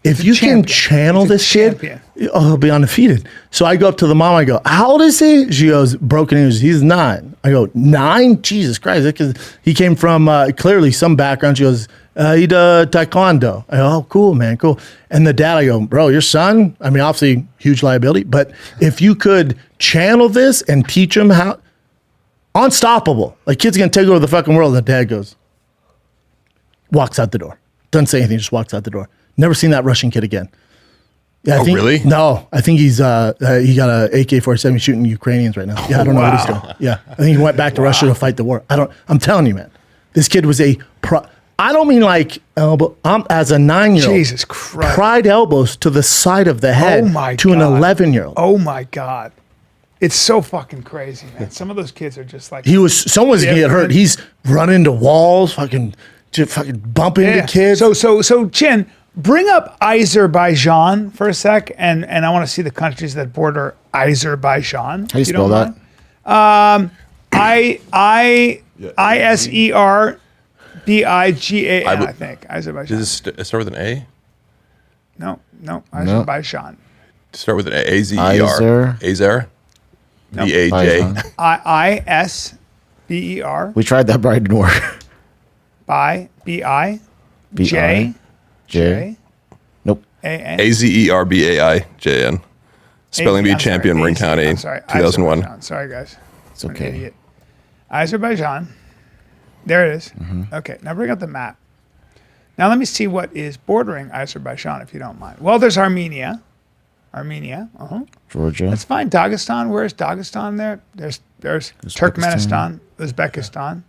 if you can channel this kid, he'll be undefeated. So I go up to the mom. I go, how old is he? She goes, broken English. He's 9. I go, 9? Jesus Christ. Because he came from clearly some background. She goes, he does taekwondo. I go, oh, cool, man, cool. And the dad, I go, bro, your son, I mean, obviously, huge liability. But if you could channel this and teach him how, unstoppable. Like, kid's going to take over the fucking world. And the dad goes, walks out the door. Doesn't say anything, just walks out the door. Never seen that Russian kid again. Yeah, really? No, I think he got a AK-47 shooting Ukrainians right now. Yeah, I don't know what he's doing. Yeah, I think he went back to Russia to fight the war. I'm telling you, man, this kid was I don't mean like elbow. I'm as a 9-year-old. Jesus Christ. Cried elbows to the side of the head Oh my to an God. 11-year-old. Oh my God. It's so fucking crazy, man. Some of those kids are just like Someone's gonna get hurt. He's running into walls, just fucking bumping into kids. So Chin, bring up Azerbaijan for a sec, and I want to see the countries that border Azerbaijan. How do you spell that? Iserbigan, I think. Azerbaijan. Does it start with an A? No, Azerbaijan. Start with an A. A-Z-E-R. Iser. Azer? B-A-J. I-S-B-E-R. We tried that, but it didn't work. B-I-J. J. Nope. A-N. A-Z-E-R-B-A-I-J-N. Spelling Bee champion, Ring County, I'm sorry, 2001. Azerbaijan. Sorry, guys. It's I'm an okay. idiot. Azerbaijan. There it is. Okay, now bring up the map. Now let me see what is bordering Azerbaijan, if you don't mind. Well, there's Armenia. Georgia. That's fine. Dagestan. Where is Dagestan there? There's Turkmenistan, Uzbekistan,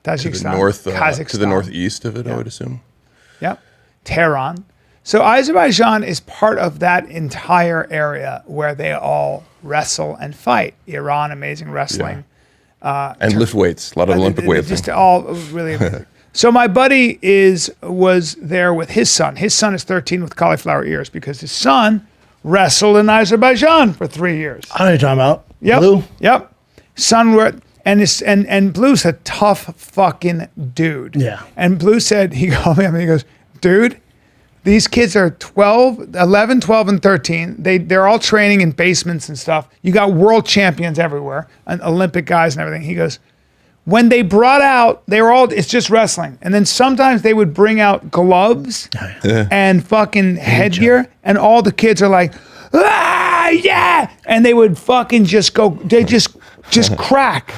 Tajikistan, Kazakhstan. To the northeast of it, I would assume. Yep. Tehran. So Azerbaijan is part of that entire area where they all wrestle and fight. Iran, amazing wrestling. And lift weights, a lot of Olympic weights. Just all really amazing. So my buddy was there with his son. His son is 13 with cauliflower ears because his son wrestled in Azerbaijan for 3 years. I know what you're talking about. Yep. Blue? Yep. And Blue's a tough fucking dude. Yeah. And Blue said, he called me up and he goes, dude, these kids are 11, 12, and 13. They're all training in basements and stuff. You got world champions everywhere and Olympic guys and everything. He goes, when they brought out, it's just wrestling. And then sometimes they would bring out gloves and fucking headgear, and all the kids are like, ah, yeah. And they would fucking just crack.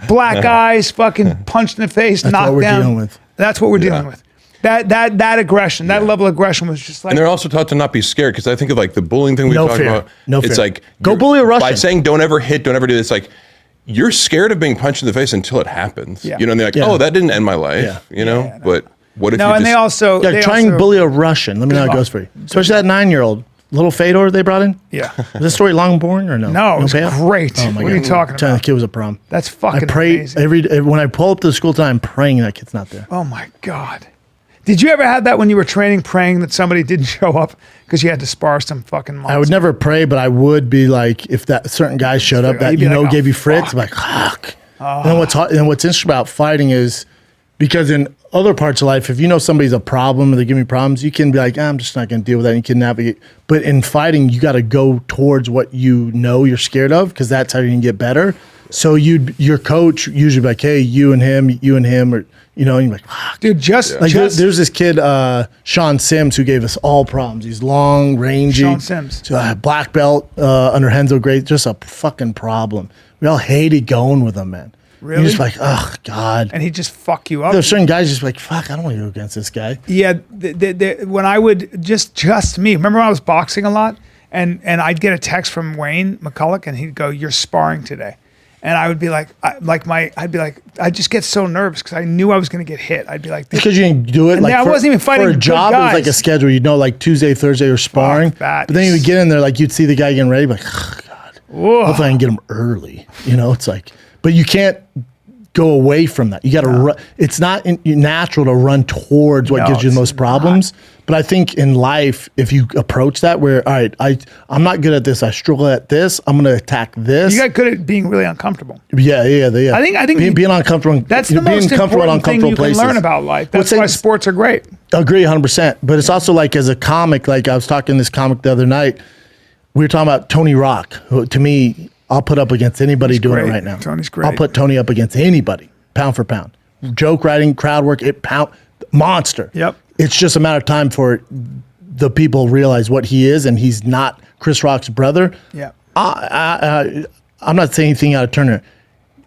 Black eyes, fucking punched in the face, knocked what we're down. dealing with. That's what we're dealing with. That aggression, that level of aggression was just like. And they're also taught to not be scared because I think of like the bullying thing we No talked fear. about. No It's fear. like Go bully a Russian. By saying don't ever hit, don't ever do this, like you're scared of being punched in the face until it happens. Yeah. You know, and they're like, Yeah. oh, that didn't end my life. Yeah. You know, Yeah, no. but what if no, you and just, they also. Yeah, they try and also- bully a Russian. Let me know how it goes for you. Especially that 9-year-old. Little Fedor they brought in? Yeah. Was this story long boring or no? No, it was payoff? great. Oh my What are God. you talking Telling about? the kid was a prom. That's I fucking pray amazing. when I pull up to the school time, I'm praying that kid's not there. Oh my God. Did you ever have that when you were training, praying that somebody didn't show up because you had to spar some fucking monster? I would never pray, but I would be like, if that certain guy showed up that You'd be like, oh, gave you fritz, fuck. I'm like, fuck. And then what's interesting about fighting is because in other parts of life, if you know somebody's a problem or they give me problems, you can be like, I'm just not going to deal with that. And you can navigate. But in fighting, you got to go towards what you know you're scared of because that's how you can get better. So your coach usually be like, hey, you and him, or and you're like, fuck. Dude, just There's this kid, Sean Sims, who gave us all problems. He's long, rangy. Sean Sims. Black belt under Renzo Grace. Just a fucking problem. We all hated going with him, man. Really? You're just like, oh, God. and he just fuck you up. There's certain guys just like, fuck, I don't want to go against this guy. Yeah, when I would just me. Remember when I was boxing a lot, and I'd get a text from Wayne McCulloch, and he'd go, "You're sparring today," and I would be like, I'd just get so nervous because I knew I was going to get hit. I'd be like, Because you can do it And I wasn't even fighting for a good job. It was like a guys. schedule. You'd know like Tuesday, Thursday, or sparring. that But then you is- would get in there, like you'd see the guy getting ready, like, oh, God. Hopefully I can get him early. It's like, but you can't go away from that. You got to run. It's not natural to run towards what No, gives you the it's most problems. But I think in life, if you approach that where, all right, I'm not good at this. I struggle at this. I'm going to attack this. you got good at being really uncomfortable. Yeah. I think being uncomfortable. That's the being most comfortable in important thing uncomfortable you places. can learn about life. That's What's why it- sports are great. Agree 100%. But it's also like as a comic, like I was talking to this comic the other night, we were talking about Tony Rock, who to me, I'll put up against anybody doing great. it right now. Tony's great. I'll put Tony up against anybody, pound for pound. Joke writing, crowd work, monster. Yep. It's just a matter of time for the people realize what he is, and he's not Chris Rock's brother. Yeah. I'm not saying anything out of turn.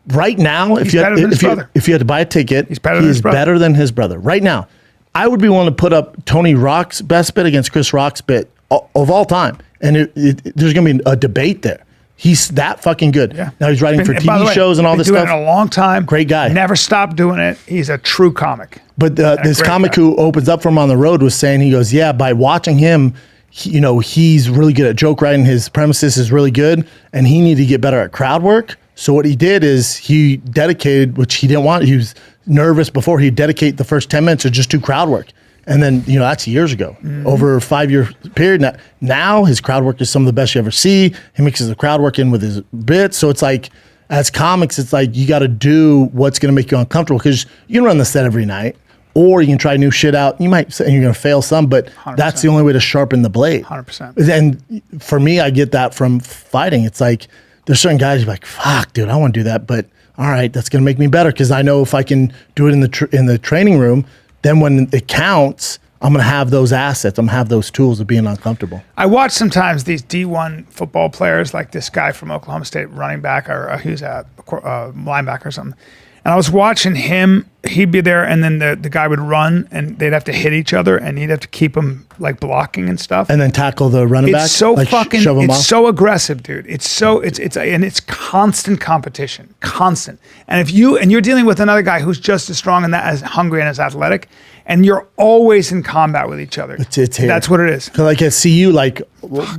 Right now, if you better than his brother. if you had to buy a ticket, He's better than his brother. better than his brother. Right now, I would be willing to put up Tony Rock's best bit against Chris Rock's bit of all time, and there's going to be a debate there. He's that fucking good. Yeah. Now he's writing for And by the TV way, shows and all been this doing stuff. it a long time. Great guy. Never stopped doing it. He's a true comic. But this great comic guy. who opens up for him on the road was saying, he goes, yeah, by watching him, he's really good at joke writing. His premises is really good, and he needed to get better at crowd work. So what he did is he dedicated, which he didn't want. He was nervous before. He'd dedicate the first 10 minutes to just do crowd work. And then, that's years ago, over a 5-year period. Now his crowd work is some of the best you ever see. He mixes the crowd work in with his bits. So it's like, as comics, it's like you got to do what's going to make you uncomfortable, because you can run the set every night, or you can try new shit out. You might, and you're going to fail some, but 100%. That's the only way to sharpen the blade. 100%. And for me, I get that from fighting. It's like, there's certain guys you're like, fuck, dude, I want to do that, but all right, that's going to make me better, because I know if I can do it in the training room, then when it counts, I'm going to have those assets. I'm going to have those tools of being uncomfortable. I watch sometimes these D1 football players, like this guy from Oklahoma State, running back, or who's a linebacker or something. And I was watching him. He'd be there, and then the guy would run, and they'd have to hit each other, and he'd have to keep them like blocking and stuff. And then tackle the running back. It's so like fucking. shove 'em It's off. so aggressive, dude. It's constant competition, constant. And you're dealing with another guy who's just as strong and that as hungry and as athletic, and you're always in combat with each other. It's here. That's what it is. 'Cause like at CU, like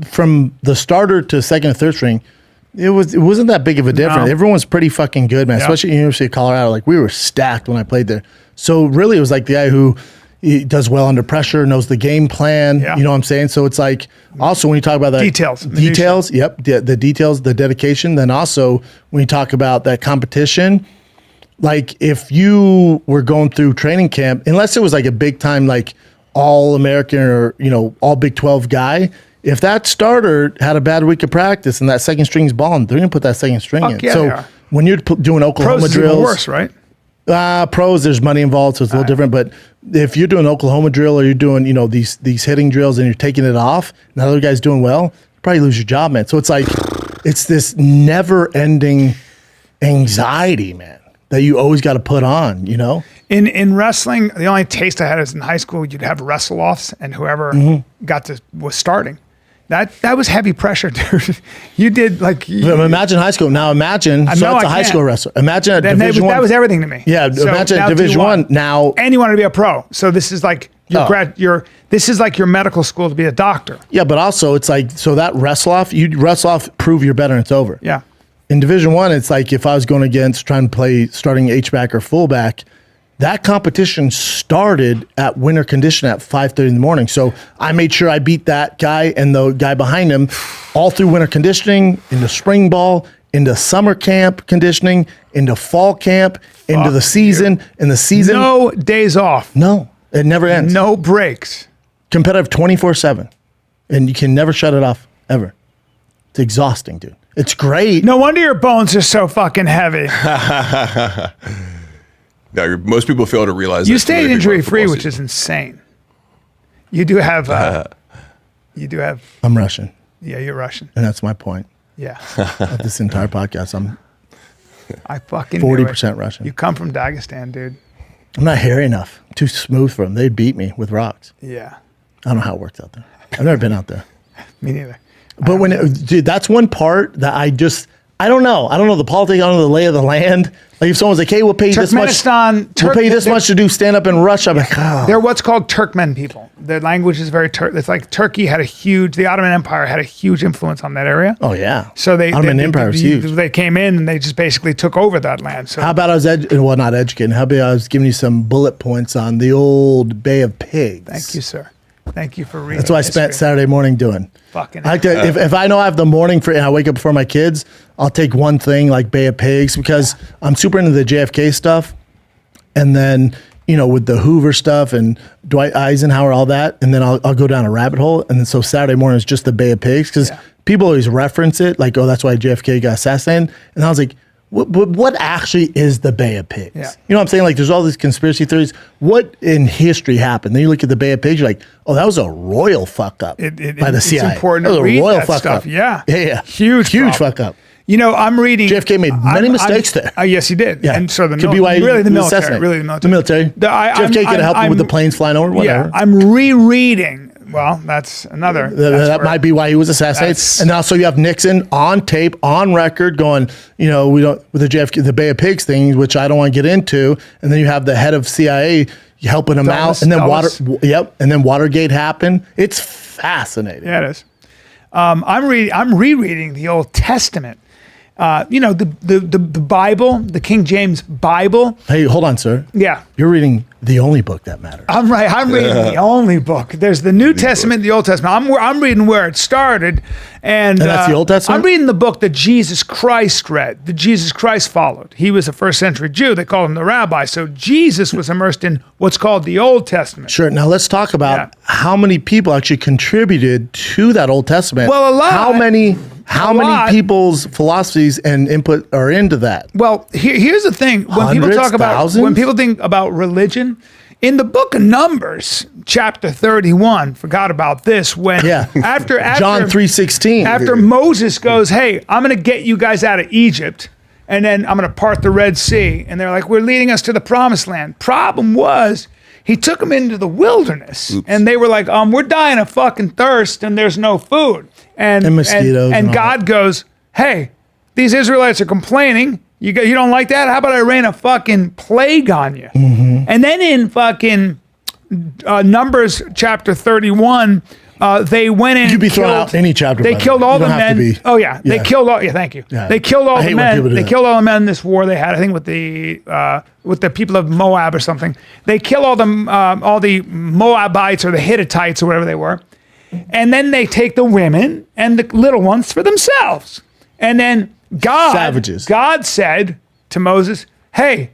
from the starter to second or third string, it wasn't that big of a difference. No. Everyone's pretty fucking good, man. Yeah. Especially at University of Colorado. Like we were stacked when I played there. So really, it was like the guy who he does well under pressure, knows the game plan. Yeah. You know what I'm saying? So it's like also when you talk about that Details. Yep, the details, the dedication. Then also when you talk about that competition. Like if you were going through training camp, unless it was like a big time, like all American or, all Big 12 guy, if that starter had a bad week of practice and that second string's balling, they're going to put that second string in. Fuck yeah, so they are. when you're doing Oklahoma Pros is even drills, worse, right? pros, there's money involved, so it's a little different. But if you're doing Oklahoma drill or you're doing, these hitting drills and you're taking it off, and the other guy's doing well, you probably lose your job, man. So it's like, it's this never ending anxiety, man, that you always got to put on, In wrestling, the only taste I had is in high school. You'd have wrestle offs, and whoever was starting. That was heavy pressure, dude. You did like. Imagine high school. Now imagine. So that's a high school wrestler. Imagine a Division One. That was everything to me. Yeah. So imagine now a Division One now. And you want to be a pro. So this is like this is like your medical school to be a doctor. Yeah, but also it's like, so that wrestle off, you wrestle off, prove you're better, and it's over. Yeah. In Division One, it's like if I was going against trying to play starting H-back or fullback, that competition started at winter condition at 5:30 in the morning. So I made sure I beat that guy and the guy behind him all through winter conditioning, into spring ball, into summer camp conditioning, into fall camp, into the season. In the season, No days off. no, it never ends. No breaks. Competitive 24/7, and you can never shut it off ever. It's exhausting, dude. It's great. No wonder your bones are so fucking heavy. No, most people fail to realize You that's stayed really big part of injury free, football which season. is insane. You do have. I'm Russian, Yeah, you're Russian. and that's my point Yeah, of this entire podcast. I'm I fucking knew it. 40% Russian. You come from Dagestan, dude. I'm not hairy enough. Too smooth for them. They'd beat me with rocks. Yeah, I don't know how it works out there. I've never been out there. me neither. But dude, that's one part that I don't know. I don't know the politics. I don't know the lay of the land. Like if someone's like, "Hey, we'll pay you this much. Turkmenistan. We'll pay you this much to do stand up in Russia." I'm like, oh. They're what's called Turkmen people. Their language is very It's like Turkey had the Ottoman Empire had a huge influence on that area. Oh yeah. So Ottoman Empire was huge. They came in and they just basically took over that land. So How about I was not educating? How about I was giving you some bullet points on the old Bay of Pigs? thank you, sir. Thank you for reading. That's what I spent Saturday morning doing. Fucking. I like to, if I know I have the morning and I wake up before my kids, I'll take one thing like Bay of Pigs because I'm super into the JFK stuff, and then with the Hoover stuff and Dwight Eisenhower, all that, and then I'll go down a rabbit hole, and then so Saturday morning is just the Bay of Pigs because people always reference it like, oh, that's why JFK got assassinated, and I was like, what actually is the Bay of Pigs? Yeah. You know what I'm saying? Like there's all these conspiracy theories. What in history happened? Then you look at the Bay of Pigs, you're like, oh, that was a royal fuck up by the CIA. It's important That was to a read royal that fuck stuff. up. Yeah. Yeah. Huge problem. fuck up. I'm reading. JFK made many mistakes there. Yes, he did. Yeah. And so the Could be why he really the was military. assassinated. Really the military. The military. JFK could have helped him with the planes flying over. Whatever. Yeah, I'm rereading Well, that's another. That might be why he was assassinated. And also you have Nixon on tape, on record, going, we don't, with the JFK, the Bay of Pigs thing, which I don't want to get into. And then you have the head of CIA helping him out. And then and then Watergate happened. It's fascinating. Yeah, it is. I'm rereading the Old Testament. The Bible, the King James Bible. Hey, hold on, sir. Yeah. You're reading the only book that matters. I'm reading the only book. There's the New Testament, the Old Testament. I'm reading where it started. And that's the Old Testament? I'm reading the book that Jesus Christ read, that Jesus Christ followed. He was a first century Jew. They called him the rabbi. So Jesus was immersed in what's called the Old Testament. Sure. Now let's talk about how many people actually contributed to that Old Testament. Well, a lot. How many people's philosophies and input are into that? Well, here's the thing: when people think about religion, in the book of Numbers, chapter 31, forgot about this. After John 3:16, after Moses goes, "Hey, I'm going to get you guys out of Egypt, and then I'm going to part the Red Sea," and they're like, "We're leading us to the Promised Land." Problem was, he took them into the wilderness, and they were like, "We're dying of fucking thirst, and there's no food." And mosquitoes. And God goes, "Hey, these Israelites are complaining. You don't like that? How about I rain a fucking plague on you?" Mm-hmm. And then in fucking Numbers chapter 31, they went in. You'd be throwing out any chapter. They killed all the men. Oh yeah, they killed all. Yeah, thank you. Yeah. They killed all the men. They killed all the men in this war they had. I think with the people of Moab or something. They kill all the Moabites or the Hittites or whatever they were. And then they take the women and the little ones for themselves. And then God said to Moses, "Hey,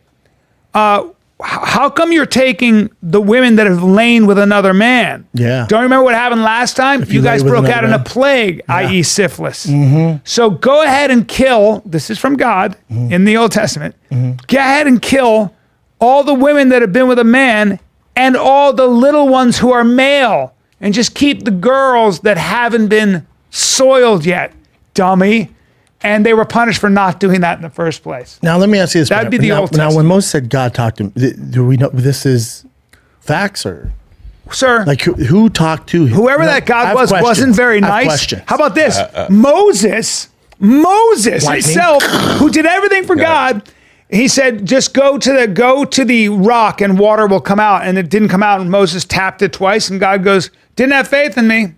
how come you're taking the women that have lain with another man?" Yeah. Don't you remember what happened last time? You guys broke out in a plague, i.e. syphilis. Mm-hmm. So go ahead and kill, this is from God in the Old Testament, go ahead and kill all the women that have been with a man and all the little ones who are male. And just keep the girls that haven't been soiled yet, dummy. And they were punished for not doing that in the first place. Now, let me ask you this. That'd be the Old Testament. Now, when Moses said God talked to him, do we know this is facts or? Sir. Like who talked to him? Whoever that God wasn't very nice. How about this? Moses himself, who did everything for God, he said, just go to the rock and water will come out. And it didn't come out. And Moses tapped it twice. And God goes, didn't have faith in me.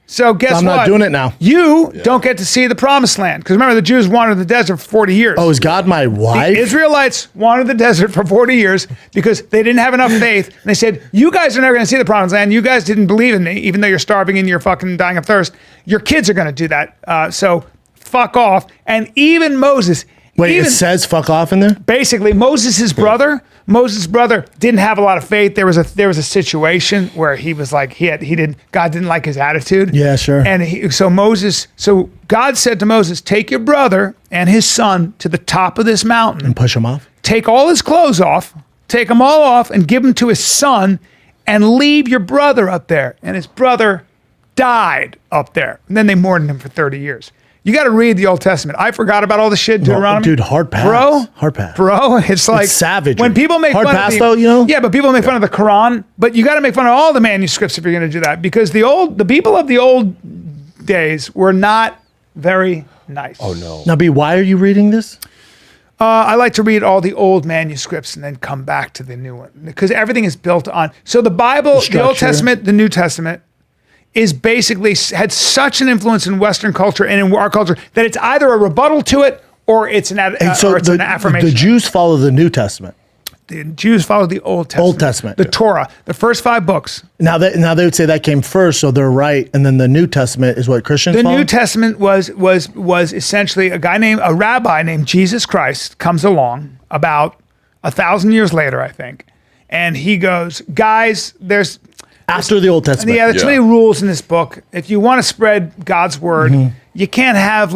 So guess what? I'm not doing it now. You don't get to see the Promised Land. Because remember, the Jews wandered the desert for 40 years. Oh, is God my wife? The Israelites wandered the desert for 40 years because they didn't have enough faith. And they said, you guys are never going to see the Promised Land. You guys didn't believe in me, even though you're starving and you're fucking dying of thirst. Your kids are going to do that. So fuck off. And even Moses... Wait, it says fuck off in there? Basically, Moses' brother didn't have a lot of faith. There was a situation where he was like, God didn't like his attitude. Yeah, sure. And so God said to Moses, take your brother and his son to the top of this mountain. And push him off? Take all his clothes off, take them all off and give them to his son and leave your brother up there. And his brother died up there. And then they mourned him for 30 years. You got to read the Old Testament. I forgot about all the shit, Deuteronomy. Dude, hard pass. Hard pass. It's like savage. When people make hard fun pass, of though, Yeah, but people make fun of the Quran. But you got to make fun of all the manuscripts if you're going to do that, because the people of the old days were not very nice. Oh no. Now, B, why are you reading this? I like to read all the old manuscripts and then come back to the new one, because everything is built on. So the Bible, the Old Testament, the New Testament, is basically had such an influence in Western culture and in our culture that it's either a rebuttal to it or it's an affirmation. The Jews follow the New Testament. The Jews follow the Old Testament. The Torah, the first 5 books. Now they would say that came first, so they're right. And then the New Testament is what Christians follow? The New Testament was essentially a rabbi named Jesus Christ comes along about 1,000 years later, I think, and he goes, guys, there's after the Old Testament. There's too many rules in this book. If you want to spread God's word, you can't have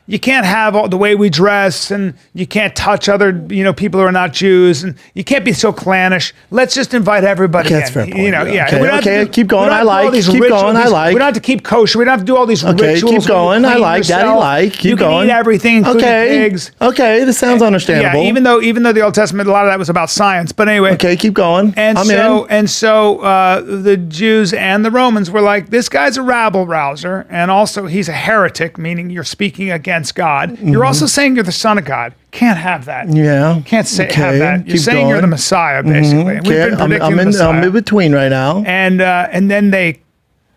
you can't have all the way we dress, and you can't touch other, people who are not Jews, and you can't be so clannish. Let's just invite everybody in. That's fair point. Yeah. Okay, keep going. I like. like. Keep going. I like. We don't have to keep kosher. We don't have to do all these rituals. Keep going. I like. Daddy like. Keep going. You can eat everything, including pigs. Okay, this sounds understandable. Yeah, even though the Old Testament, a lot of that was about science. But anyway. Okay, keep going. And so the Jews and the Romans were like, this guy's a rabble rouser, and also he's a heretic, meaning you're speaking against God. You're also saying you're the son of God. Can't have that. Yeah. Can't have that. You're saying you're the Messiah, basically. And we've been predicting the Messiah. I'm in between right now. And then they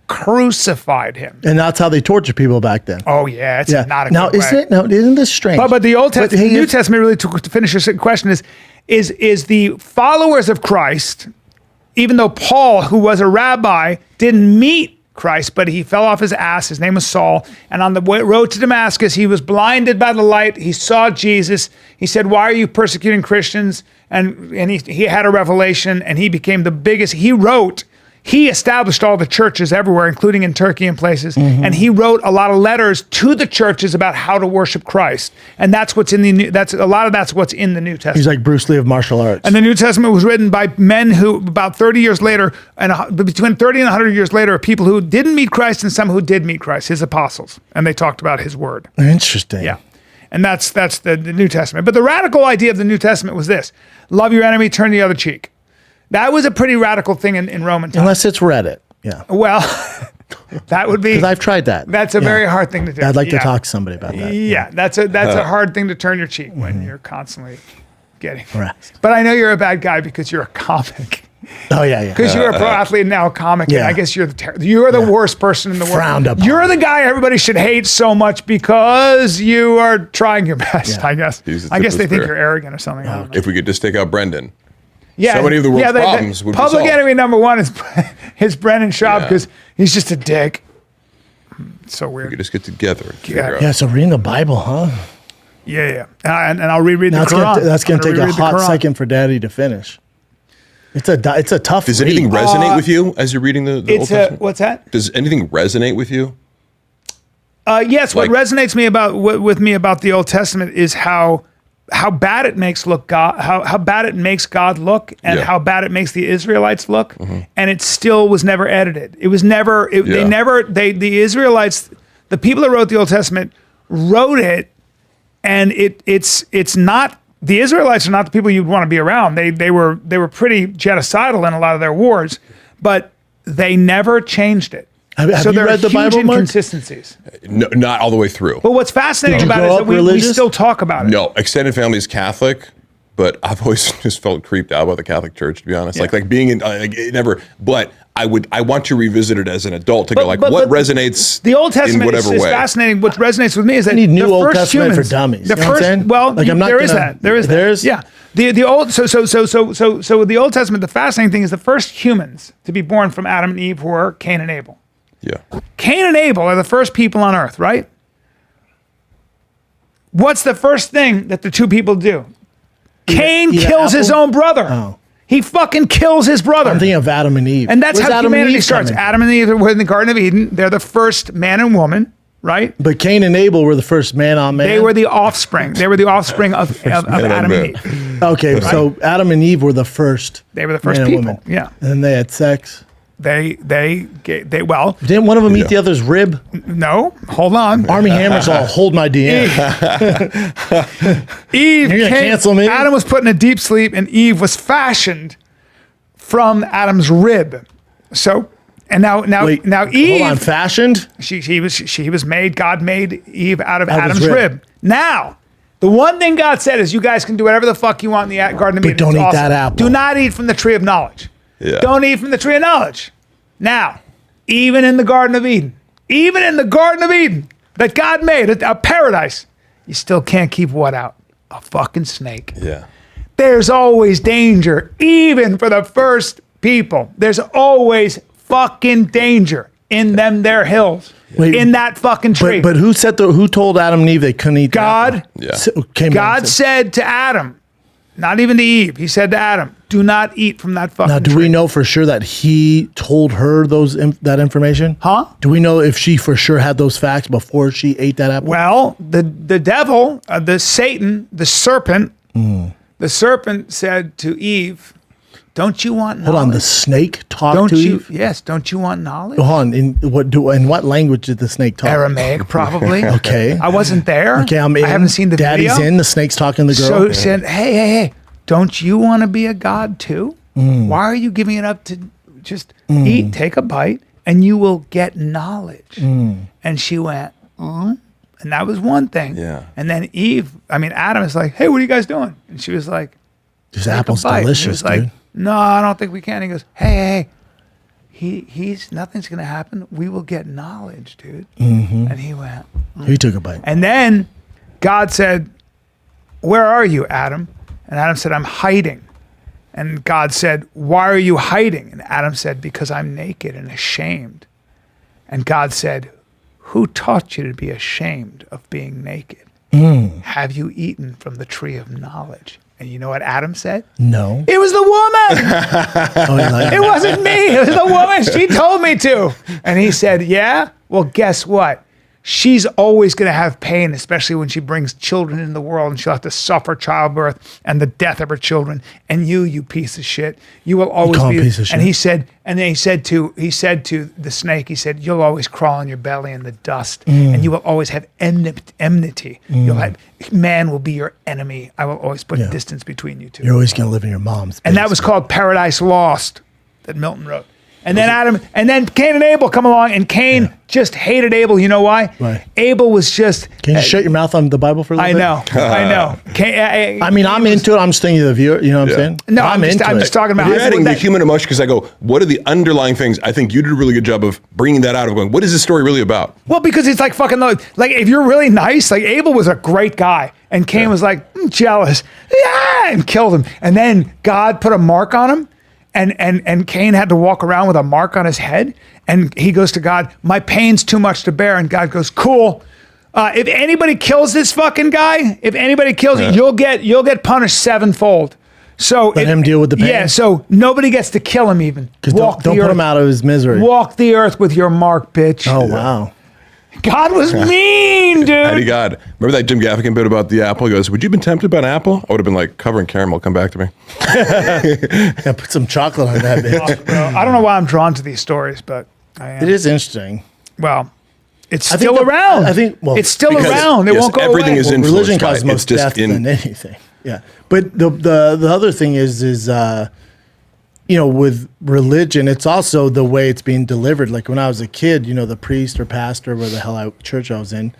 crucified him. And that's how they tortured people back then. Oh yeah, it's not a now good way. Isn't this strange? But the Old Testament, the New Testament, really to finish your question is the followers of Christ, even though Paul, who was a rabbi, didn't meet Christ, but he fell off his ass. His name was Saul. And on the road to Damascus, he was blinded by the light. He saw Jesus. He said, why are you persecuting Christians? And he had a revelation, and he became the biggest. He established all the churches everywhere, including in Turkey and places. And he wrote a lot of letters to the churches about how to worship Christ. And that's what's in that's what's in the New Testament. He's like Bruce Lee of martial arts. And the New Testament was written by men who, about 30 years later, and between 30 and 100 years later, are people who didn't meet Christ and some who did meet Christ, his apostles. And they talked about his word. Interesting. Yeah. And that's the New Testament. But the radical idea of the New Testament was this: love your enemy, turn the other cheek. That was a pretty radical thing in Roman times. Unless it's Reddit. Yeah. Well, that would be. Because I've tried that. That's a very hard thing to do. I'd like to talk to somebody about that. Yeah, that's a hard thing to turn your cheek when you're constantly getting harassed. But I know you're a bad guy because you're a comic. Oh yeah. Because you're a pro athlete and now a comic, and I guess you're the worst person in the world. Frowned upon. You're the guy everybody should hate so much because you are trying your best. I guess. I guess they think you're arrogant or something. I don't know. If we could just take out Brendan. Yeah, so many of the world's problems would be solved. Public enemy number one is Brendan Schaub because he's just a dick. It's so weird. We could just get together and figure out. Yeah, so reading the Bible, huh? Yeah. And I'll reread the Quran. That's going to take a hot second for Daddy to finish. It's a tough Does anything resonate with you as you're reading the Old Testament? What's that? Does anything resonate with you? Yes, what resonates with me about the Old Testament is how bad it makes how bad it makes God look, and how bad it makes the Israelites look, and it still was never edited. It was never. The Israelites, the people that wrote the Old Testament, wrote it, and it's not. The Israelites are not the people you'd want to be around. They were pretty genocidal in a lot of their wars, but they never changed it. Have you read the Bible, Mark? Inconsistencies. No, not all the way through. But what's fascinating about it is that we still talk about it. No, extended family is Catholic, but I've always just felt creeped out by the Catholic Church, to be honest. Yeah. Like being in, it never. But I want to revisit it as an adult to go what resonates. The Old Testament in whatever is way. fascinating. What resonates with me is that I need new the Old first Testament humans, for dummies. The You know what I'm first, saying? well, Like, I'm not there is that. Yeah. The old so the Old Testament. The fascinating thing is the first humans to be born from Adam and Eve were Cain and Abel. Yeah. Cain and Abel are the first people on earth, right? What's the first thing that the two people do? Cain kills his own brother. Oh. He fucking kills his brother. I'm thinking of Adam and Eve. And that's Where's how Adam and humanity Eve starts. coming? Adam and Eve were in the Garden of Eden. They're the first man and woman, right? But Cain and Abel were the first man on man. They were the offspring. They were the offspring of Adam and Eve. Okay, so Adam and Eve were the first. They were the first man and people. woman. Yeah. And then they had sex. They didn't one of them eat the other's rib? No, hold on. Army Hammer's all hold my DM. Eve You're gonna cancel me? Adam was put in a deep sleep, and Eve was fashioned from Adam's rib. So, and now Eve. Hold on, fashioned? She was made. God made Eve out of Adam's rib. Now, the one thing God said is, you guys can do whatever the fuck you want in the Garden of Eden. Don't It's eat awesome. that apple. Do not eat from the tree of knowledge. Yeah. Don't eat from the tree of knowledge. Now, even in the Garden of Eden, that God made, a paradise, you still can't keep what out? A fucking snake. Yeah. There's always danger, even for the first people. There's always fucking danger in their hills, in that fucking tree. But who told Adam and Eve they couldn't eat? God. The apple? Yeah. God said to Adam, Not even to Eve. He said to Adam, do not eat from that fucking Now, do tree. we know for sure that he told her that information? Huh? Do we know if she for sure had those facts before she ate that apple? Well, the devil, the Satan, the serpent said to Eve, don't you want knowledge? Hold on, the snake talked Don't to you? Eve? Yes, don't you want knowledge? Hold on, in what language did the snake talk? Aramaic, probably. Okay. I wasn't there. Okay, I'm in. I haven't seen the Daddy's video. in, the snake's talking to the girl. So he said, hey, don't you want to be a god too? Why are you giving it up to just eat, take a bite, and you will get knowledge? And she went, and that was one thing. Yeah. And then Adam is like, hey, what are you guys doing? And she was like, This "Take a apple's bite." And he delicious, was like, dude. no, I don't think we can. He goes, hey. He's nothing's gonna happen. We will get knowledge, dude. And he went, He took a bite. and then God said, where are you, Adam? And Adam said, I'm hiding. And God said, why are you hiding? And Adam said, because I'm naked and ashamed. And God said, who taught you to be ashamed of being naked? Have you eaten from the tree of knowledge? And you know what Adam said? No. It was the woman. Oh, he lied. It wasn't me. It was the woman. She told me to. And he said, yeah? Well, guess what? She's always going to have pain, especially when she brings children into the world, and she'll have to suffer childbirth and the death of her children. And you piece of shit, you will always call him be. piece of shit? And he said, and then he said to the snake, he said, you'll always crawl on your belly in the dust, and you will always have enmity. You'll have man will be your enemy. I will always put distance between you two. You're always going to live in your mom's And that was called Paradise Lost that Milton wrote. And then Cain and Abel come along, and Cain just hated Abel. You know why? Why? Abel was just. Can you shut your mouth on the Bible for a little bit? I know. I mean, I'm into it. I'm just thinking of the viewer. You know what I'm saying? No, I'm just talking about. You're adding the human emotion because I go, what are the underlying things? I think you did a really good job of bringing that out of going, what is this story really about? Well, because it's like fucking like if you're really nice, like Abel was a great guy, and Cain was like jealous, and killed him, and then God put a mark on him. And Cain had to walk around with a mark on his head. And he goes to God, my pain's too much to bear. And God goes, cool. If anybody kills this fucking guy, you'll get punished sevenfold. So Let him deal with the pain? Yeah, so nobody gets to kill him even. Because don't put him out of his misery. Walk the earth with your mark, bitch. Oh, wow. God was mean, Mighty dude. God. Remember that Jim Gaffigan bit about the apple? He goes, would you have been tempted by an apple? I would have been like, covering caramel, come back to me. Yeah, put some chocolate on that bitch. Bro, I don't know why I'm drawn to these stories, but I am. It is interesting. Well, it's I think still around. it's still Because, around. It yes, won't go everything away. is in- Religion influenced by causes it. most It's just death in- than anything. Yeah. But the other thing is with religion, it's also the way it's being delivered. Like when I was a kid, the priest or pastor, where the hell church I was in,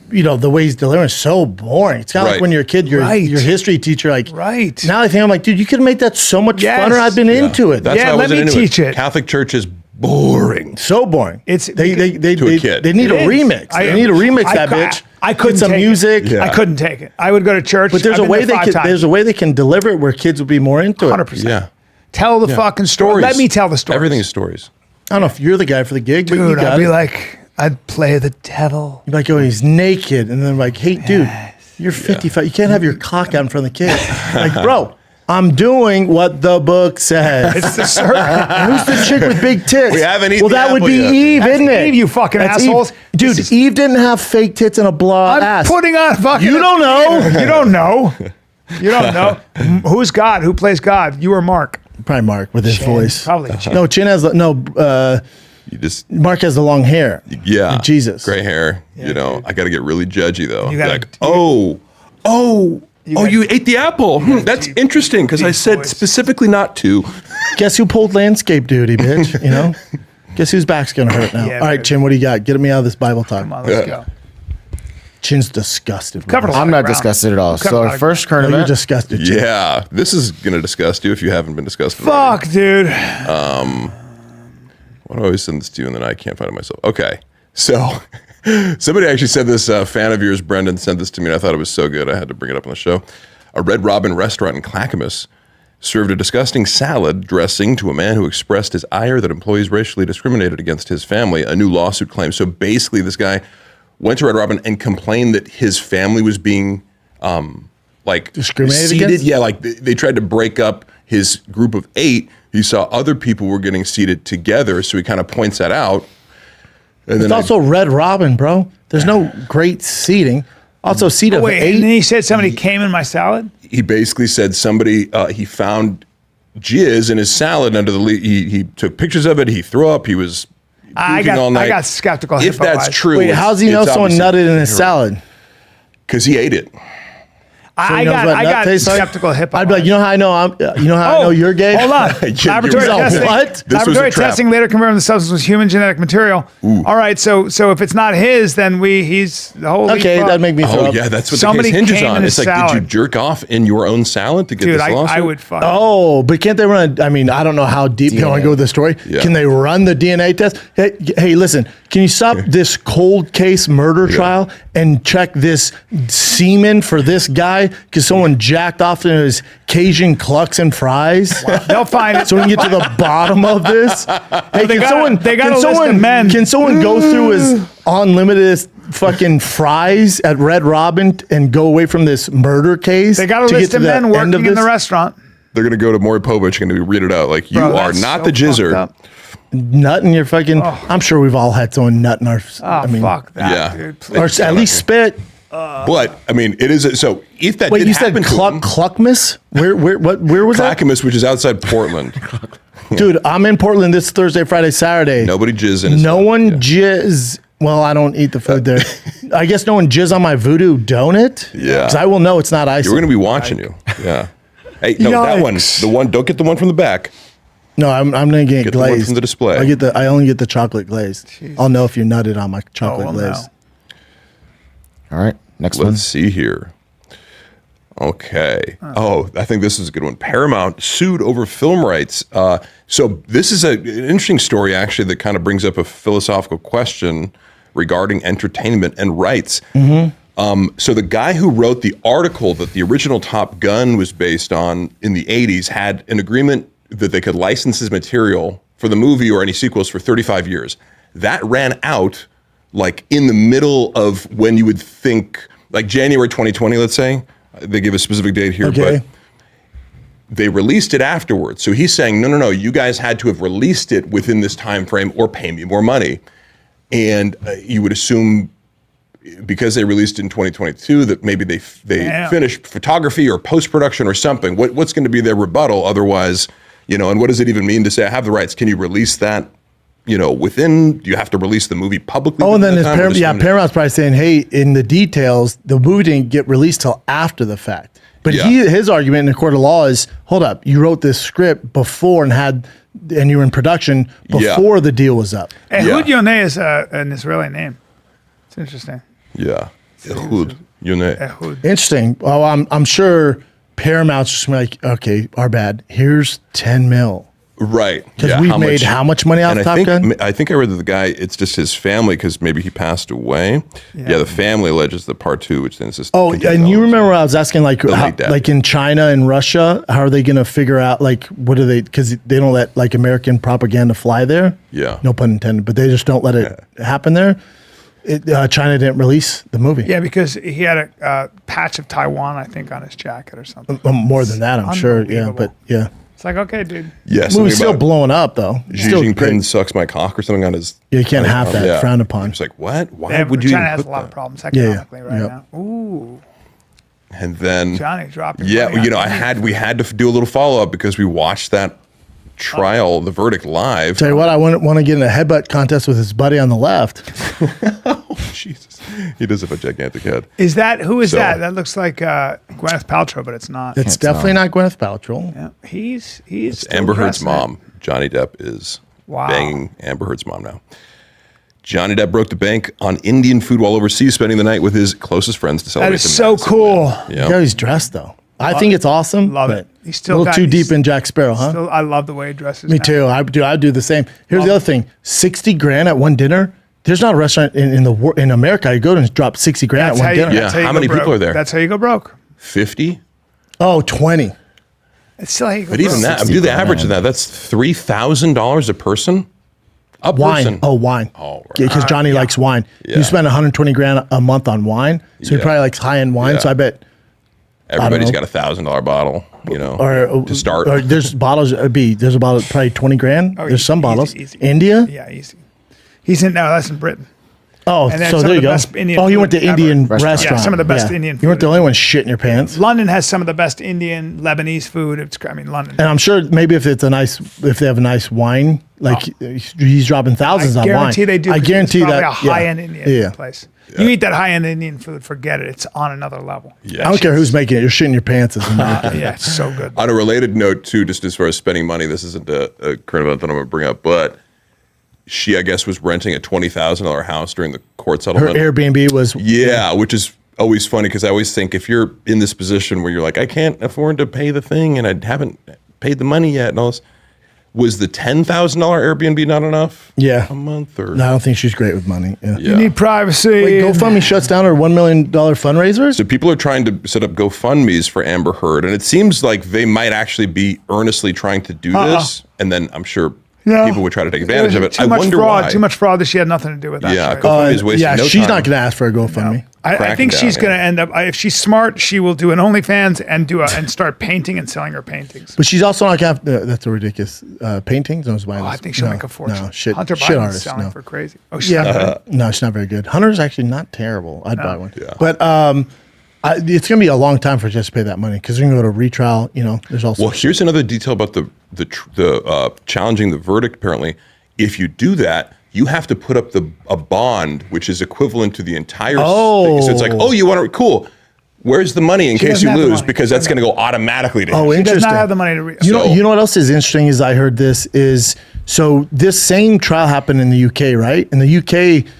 the way he's delivering is so boring. It's kind of like Right. when you're a kid, your history teacher, like, Right. now I think I'm like, dude, you could make that so much Yes. funner. I've been into it. That's Yeah, why I let wasn't me into teach it. Catholic Church is boring. So boring. It's- they To a kid. They need It a is. remix. They need to remix that bitch. I couldn't Get some take music. It. Yeah. I couldn't take it. I would go to church. But there's I've a way been there they 5 can. times. There's a way they can deliver it where kids would be more into it. 100%. Yeah. Tell the fucking story. Let me tell the story. Everything is stories. I don't know if you're the guy for the gig, but you Dude, got I'd be it. like, I'd play the devil. You're like, oh, he's naked, and then like, hey, dude, you're 55. You can't have your cock out in front of the kids. Like, bro, I'm doing what the book says. It's the serpent. Who's the chick with big tits? We haven't eaten Well, that the would apple be yet. Eve, That's isn't it? Eve, you fucking That's assholes. Eve. Dude, This is- Eve didn't have fake tits and a blah I'm ass. putting on fucking. You don't know. You don't know. You don't know. Who's God? Who plays God? You or Mark? Probably Mark with his voice. Probably Chin. No, Chin has You just, Mark has the long hair. yeah. Like Jesus. Gray hair. I got to get really judgy though. You gotta- Like, you ate the apple. That's interesting because I deep said voice. specifically not to. Guess who pulled landscape duty, bitch? Guess whose back's gonna hurt now? Yeah, All right, baby. Chin, what do you got? Get me out of this Bible talk. Come on, let's go. Chin's disgusted. with Covered a this. lot. I'm not ground. disgusted at all. Covered a So lot our of- first current Oh, you're event. disgusted, Chin. Yeah. This is going to disgust you if you haven't been disgusted already. Fuck, dude. Why do I always send this to you and then I can't find it myself? Okay. So somebody actually said this, fan of yours, Brendan, sent this to me and I thought it was so good I had to bring it up on the show. A Red Robin restaurant in Clackamas served a disgusting salad dressing to a man who expressed his ire that employees racially discriminated against his family, a new lawsuit claims. So basically this guy went to Red Robin and complained that his family was being like Discriminated seated. against? Yeah, like they tried to break up his group of 8. He saw other people were getting seated together, so he kind of points that out. And It's also Red Robin, bro. There's no great seating. Also, seat of Wait, 8. and then he said somebody came in my salad? he basically said somebody he found jizz in his salad under the he took pictures of it. He threw up. He was puking all night. I got skeptical. If Hippo that's eyes. true, Wait, how does he know someone nutted in his salad? Because he ate it. I he knows what got nut tastes like? skeptical Hippo. I'd be like, you know how I know I know you're gay? Hold on. Laboratory You're- testing. What? This was a Laboratory trap. testing later confirmed the substance was human genetic material. All right, so if it's not his, then he's holy Okay, fuck. that'd make me throw Oh up. yeah, that's what Somebody the case hinges came on. in It's his like, did you salad. jerk off in your own salad to get Dude, this lawsuit? I would fuck. Oh, but can't they run I mean, I don't know how deep you want to go with the story. Yeah. Can they run the DNA test? Hey, listen, can you stop this cold case murder trial and check this semen for this guy? Because someone jacked off in his Cajun clucks and fries. They'll find it. So we can get to the bottom of this. Hey, They can got someone? a Can list of someone? men. Can someone go through his unlimited fucking fries at Red Robin and go away from this murder case? They got a to list get of to the men end working of in the this? restaurant. They're gonna go to Maury Povich and read it out like you Bro, are that's not so the jizzer. fucked up. Nut in your fucking. I'm sure we've all had someone nut in our. Oh, fuck that, yeah. dude. Please. Or at least spit. But I mean, it is so. If that Wait, did you said happen to him, Cluckmas? Where was that? Clackamas, which is outside Portland, Dude, I'm in Portland this Thursday, Friday, Saturday. nobody jizz in his No salad. one Yeah. jizz. Well, I don't eat the food there. I guess no one jizz on my voodoo donut. Yeah. Because I will know it's not icing. We're gonna be watching you. Yeah. Hey, no, that one. Yikes. The one. Don't get the one from the back. No, I'm gonna get Get the one glazed. from the display. I only get the chocolate glazed. I'll know if you nutted on my chocolate well, glaze. All right, next one. Let's see here. Okay. Oh, I think this is a good one. Paramount sued over film rights. So this is an interesting story, actually, that kind of brings up a philosophical question regarding entertainment and rights. So the guy who wrote the article that the original Top Gun was based on in the 80s had an agreement that they could license his material for the movie or any sequels for 35 years. That ran out like in the middle of when you would think, like January 2020, let's say. They give a specific date here, Okay. but they released it afterwards. So he's saying, no, you guys had to have released it within this time frame or pay me more money. And you would assume because they released it in 2022 that maybe they Damn. finished photography or post-production or something. What's going to be their rebuttal otherwise, and what does it even mean to say I have the rights? Can you release that, do you have to release the movie publicly? Oh, and then within that time, or just when- Paramount's probably saying, hey, in the details, the movie didn't get released till after the fact. But Yeah. his argument in the court of law is, hold up, you wrote this script before and you were in production before the deal was up. Ehud Yoneh is an Israeli name. It's interesting. Yeah. Ehud Yoneh. Ehud. Interesting. Well, I'm sure Paramount's just like, okay, our bad. Here's 10 mil. Right. Because we've made how much money off And Top Gun? I think I read that the guy, it's just his family because maybe he passed away. Yeah, the family alleges the part 2, which then says. Oh, and you remember I was asking, like in China and Russia, how are they going to figure out, like, what do they, because they don't let, like, American propaganda fly there. Yeah. No pun intended, but they just don't let it happen there. China didn't release the movie. Yeah, because he had a patch of Taiwan, I think, on his jacket or something. More than that, I'm sure. Yeah, Unbelievable. but yeah. It's like, okay, dude. Yeah, The movie's still blowing up, though. Xi Still Jinping great. sucks my cock or something on his. You can't have that frowned upon. It's like, what? Why Yeah, would China you even has put a lot that? of problems Yeah, yeah. economically right Yep. now. Ooh, And then, Johnny dropping. yeah, money on we had to do a little follow up because we watched that trial, the verdict live. Tell you what, I want to get in a headbutt contest with his buddy on the left. Jesus, he does have a gigantic head. Is that who is So- that? That looks like Gwyneth Paltrow, but it's not. It's definitely not Gwyneth Paltrow. Yeah, he's still Amber Heard's dressing it. mom. Johnny Depp is Wow. banging Amber Heard's mom now. Johnny Depp broke the bank on Indian food while overseas, spending the night with his closest friends to celebrate. That is the so massive cool. win. Look Yeah. how he's dressed, though. I think it's awesome. Love but it. He's still a little got- too he's deep in Jack Sparrow, huh? Still, I love the way he dresses. Me now. too. I do the same. Here's the other thing: 60 grand at one dinner. There's not a restaurant in America you go to and drop 60 grand That's at how one you, dinner. Yeah. that's how you How go many people broke. are there? That's how you go broke. 50? Oh, 20. It's still how you go But even broke. that, do the average of that. That's $3,000 a person? A Wine. person. Oh, wine. Oh, right. Because Johnny likes wine. Yeah. You spend 120 grand a month on wine, so he Yeah. probably likes high end wine. Yeah. So I bet everybody's got $1,000 bottle, to start. Or there's bottles. There's a bottle probably 20 grand. There's some bottles. Easy. India. Yeah, easy. That's in Britain. Oh, And so there you go. You went to Indian restaurant. Yeah, some of the best Indian food. You weren't the only one shitting your pants. London has some of the best Indian, Lebanese food. London. And I'm sure maybe if they have a nice wine, he's dropping thousands on wine. I guarantee they do. I guarantee it's that. A high-end Indian place. Yeah. You eat that high-end Indian food, forget it. It's on another level. Yeah. I don't care who's making it. You're shitting your pants. Yeah, it's so good. On a related note, too, just as far as spending money, this isn't a current event that I'm going to bring up, but she, I guess, was renting a $20,000 house during the court settlement. Her Airbnb was. Yeah, which is always funny because I always think if you're in this position where you're like, I can't afford to pay the thing and I haven't paid the money yet and all this, was the $10,000 Airbnb not enough? Yeah. A month or? No, I don't think she's great with money. Yeah. You need privacy. Wait, GoFundMe shuts down her $1 million fundraiser? So people are trying to set up GoFundMes for Amber Heard, and it seems like they might actually be earnestly trying to do this, and then I'm sure people would try to take advantage of it. Too I much wonder fraud. why. Too much fraud that she had nothing to do with that. Yeah, right? GoFundMe is wasting no she's time. not going to ask for a GoFundMe. I think she's down, going to end up. If she's smart, she will do an OnlyFans and start painting and selling her paintings. But she's also not going to have. That's a ridiculous paintings. I think she'll make a fortune. No, shit. Hunter shit Biden's artist. selling No. for crazy. Oh, she's not good. No, she's not very good. Hunter's actually not terrible. I'd buy one. Yeah. But it's going to be a long time for her just to pay that money because we're going to go to retrial. There's also. Well, here's another detail about the challenging the verdict. Apparently, if you do that, you have to put up a bond, which is equivalent to the entire thing. So it's like, you want to, cool. Where's the money in case you lose? Because that's going to go automatically to him. Oh, She interesting. does not have the money to. You know what else is interesting is I heard this is, so this same trial happened in the UK, right? In the UK,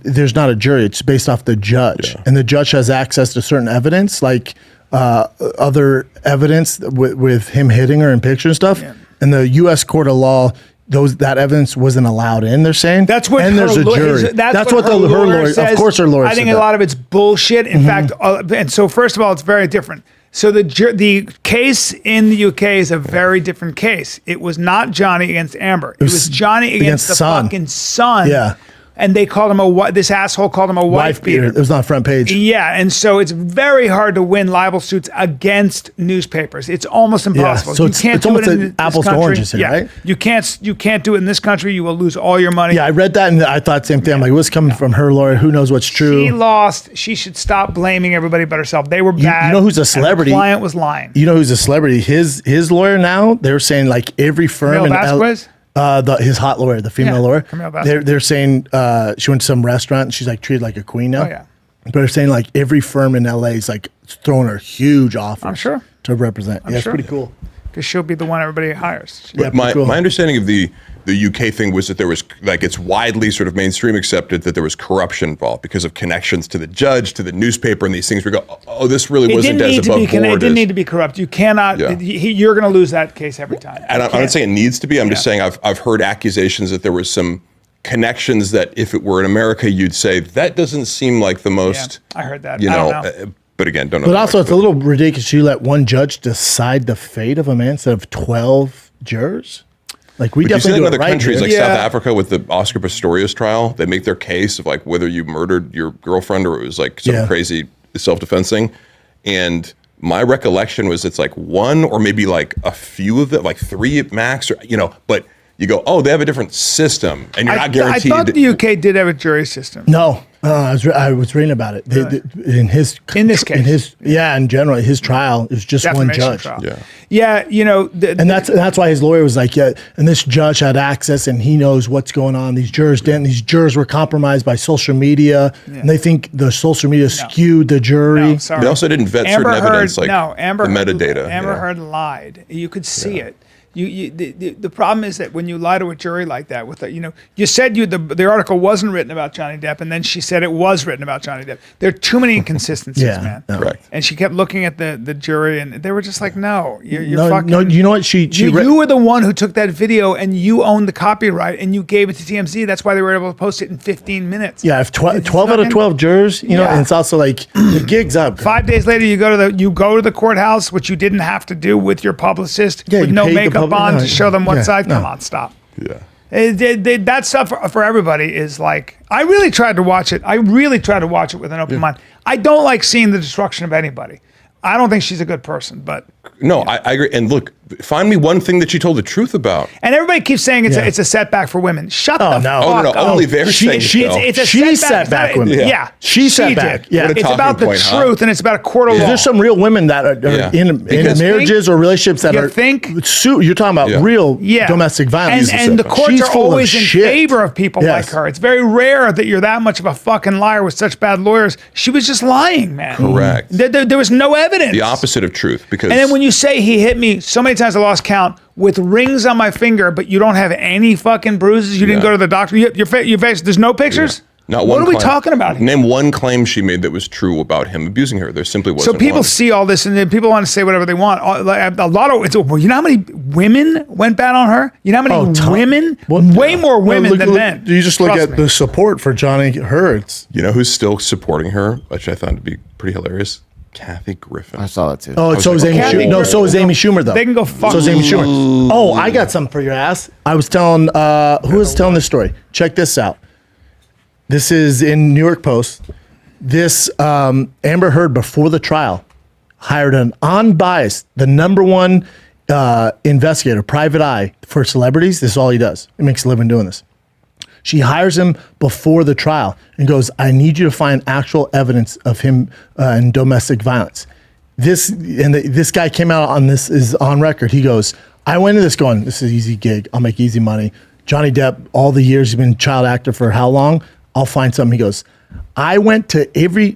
there's not a jury. It's based off the judge. And the judge has access to certain evidence, like other evidence with him hitting her in picture and stuff. Yeah. And the U.S. court of law, that evidence wasn't allowed in. They're saying that's what. And there's a jury. That's what her lawyer says. Of course, her lawyer. I think a lot of it's bullshit. In fact, and so first of all, it's very different. So the case in the UK is a very different case. It was not Johnny against Amber. It was Johnny against the fucking son. Yeah. And they called him this asshole called him a wife beater. It was on the front page. Yeah, and so it's very hard to win libel suits against newspapers. It's almost impossible. Yeah, so you can't it's do almost it in like this apples to country. oranges here, right? You can't do it in this country. You will lose all your money. Yeah, I read that and I thought the same thing. I'm like, what's coming from her lawyer? Who knows what's true? She lost. She should stop blaming everybody but herself. They were bad. You know who's a celebrity? And the client was lying. You know who's a celebrity? His lawyer now. They're saying like every firm Vasquez? His hot lawyer, the female lawyer. They're saying she went to some restaurant and she's like treated like a queen now. Oh yeah. But they're saying like every firm in LA is like throwing her huge offers. I'm sure. To represent. It's pretty cool. Because she'll be the one everybody hires. But my understanding of the UK thing was that there was it's widely sort of mainstream accepted that there was corruption involved because of connections to the judge, to the newspaper, and these things. We go, this really wasn't as above board. It didn't need to be corrupt. You cannot. Yeah. You're going to lose that case every time. And I'm not saying it needs to be. I'm just saying I've heard accusations that there was some connections that if it were in America, you'd say that doesn't seem like the most. Yeah, I heard that. I don't know. But again, don't know. But also, it's a little ridiculous. You let one judge decide the fate of a man instead of 12 jurors. Like we definitely do in other countries, here. like South Africa with the Oscar Pistorius trial. They make their case of like whether you murdered your girlfriend or it was like some crazy self-defense thing. And my recollection was it's like one or maybe like a few of them, like three at max, or But you go, they have a different system, and you're not guaranteed. I thought the UK did have a jury system. No. I was reading about it. In this case, in general, his trial is just one judge. Trial. Yeah. And that's why his lawyer was like, and this judge had access, and he knows what's going on. These jurors didn't. These jurors were compromised by social media, and they think the social media skewed the jury. No, sorry. They also didn't vet certain evidence, like the metadata. Amber Heard lied. You could see it. The problem is that when you lie to a jury like that, you said the article wasn't written about Johnny Depp, and then she said it was written about Johnny Depp. There are too many inconsistencies, man. No. Correct. And she kept looking at the jury, and they were just like, "No, you're fucking." No, you know what? You were the one who took that video, and you owned the copyright, and you gave it to TMZ. That's why they were able to post it in 15 minutes. Yeah, if 12 out of 12 jurors, and it's also like the gig's up. 5 days later, you go to the courthouse, which you didn't have to do with your publicist, with no makeup on to show them what side. Come on, stop. Yeah. That stuff for everybody is like, I really tried to watch it. I really tried to watch it with an open mind. I don't like seeing the destruction of anybody. I don't think she's a good person, but No, I agree. And look, find me one thing that she told the truth about. and everybody keeps saying it's a setback for women. Shut the no. fuck Oh, no, up. only they're saying so. It's a She setback. set back It's not- women. Yeah, She set back. did. Yeah. What a It's talking about the point, huh? truth and it's about a court of law. There's some real women that are in Because- marriages or relationships that You are. think? You're talking about real Yeah. domestic violence. And the courts She's are full of always in shit. favor of people Yes. like her. It's very rare that you're that much of a fucking liar with such bad lawyers. She was just lying, man. Correct. There was no evidence. The opposite of truth. Because And then when you say he hit me so many times I lost count with rings on my finger, but you don't have any fucking bruises, you didn't Yeah. go to the doctor, your face, there's no pictures? not What one are we claim. talking about here? Name one claim she made that was true about him abusing her. There simply wasn't So people one. see all this, and then people want to say whatever they want. A lot of well, you know how many women went bad on her? You know how many women? Way more women than men. You just look Trust at me. the support for Johnny Hurts. You know who's still supporting her, which I found to be pretty hilarious? Kathy Griffin. I saw that too. Oh, so is Amy Kathy Schumer. No, Griffin. so is Amy Schumer though. They can go fuck So is Amy Schumer. Oh, I got something for your ass. I was telling who was telling this story. Check this out. This is in New York Post. This Amber Heard before the trial hired an unbiased, the number one investigator, private eye for celebrities. This is all he does. He makes a living doing this. She hires him before the trial and goes, I need you to find actual evidence of him in domestic violence. This guy came out on this, is on record. He goes, I went into this going, this is an easy gig. I'll make easy money. Johnny Depp, all the years he's been a child actor for how long? I'll find something. He goes, I went to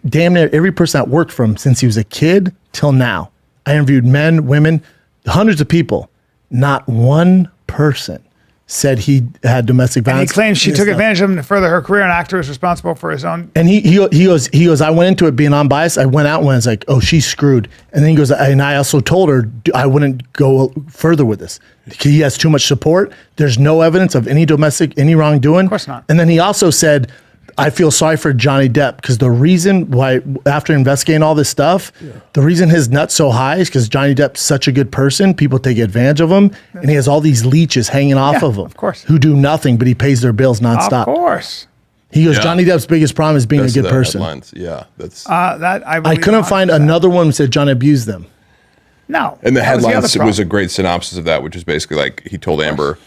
damn near every person that worked for him since he was a kid till now. I interviewed men, women, hundreds of people. Not one person said he had domestic And he violence. claims she This took stuff. advantage of him to further her career. An actor is responsible for his own. And he goes, I went into it being unbiased. I went out and was like, oh, she's screwed. And then he goes, and I also told her I wouldn't go further with this. He has too much support. There's no evidence of any wrongdoing. Of course not. And then he also said, I feel sorry for Johnny Depp because the reason why, after investigating all this stuff, the reason his nut's so high is because Johnny Depp's such a good person. People take advantage of him, and he has all these leeches hanging off of him, of course. who do nothing, but he pays their bills nonstop. Of course. He goes, Yeah. Johnny Depp's biggest problem is being That's a good the person. headlines. Yeah, that's That I I couldn't find another one who said Johnny abused them. No. and the that was headlines other problem. was a great synopsis of that, which is basically like he told Amber,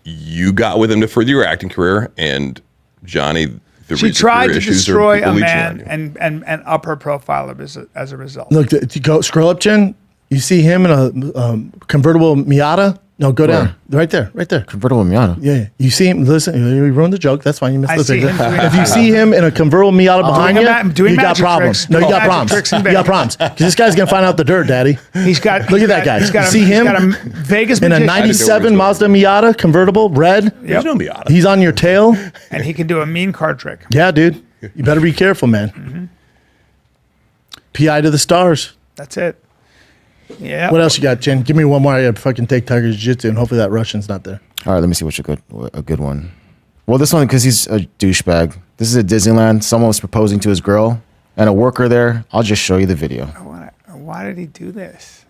"You got with him to further your acting career, and Johnny." She tried to destroy a leeching man on you." and up her profile as a result. Look, go scroll up, Jen. You see him in a convertible Miata? No, go down. Right there, right there. Convertible Miata. Yeah, you see him. Listen, you ruined the joke. That's fine. You missed I the see picture. him doing If you see him in a convertible Miata behind doing you, ma- doing you got magic problems. tricks. No, you Doing got magic problems. tricks in You got Vegas. problems because this guy's gonna find out the dirt, Daddy. He's got. Look at that guy. He's got See him? He's got a Vegas In a magician, 97 Mazda Miata convertible, red. There's no Miata. He's on your tail. and he can do a mean card trick. Yeah, dude. You better be careful, man. PI to the stars. That's it. Yeah. What else you got, Jen? Give me one more. I gotta fucking take Tiger Jiu-Jitsu, and hopefully that Russian's not there. All right, let me see a good one. Well, this one because he's a douchebag. This is at Disneyland. Someone was proposing to his girl and a worker there. I'll just show you the video. Why did he do this?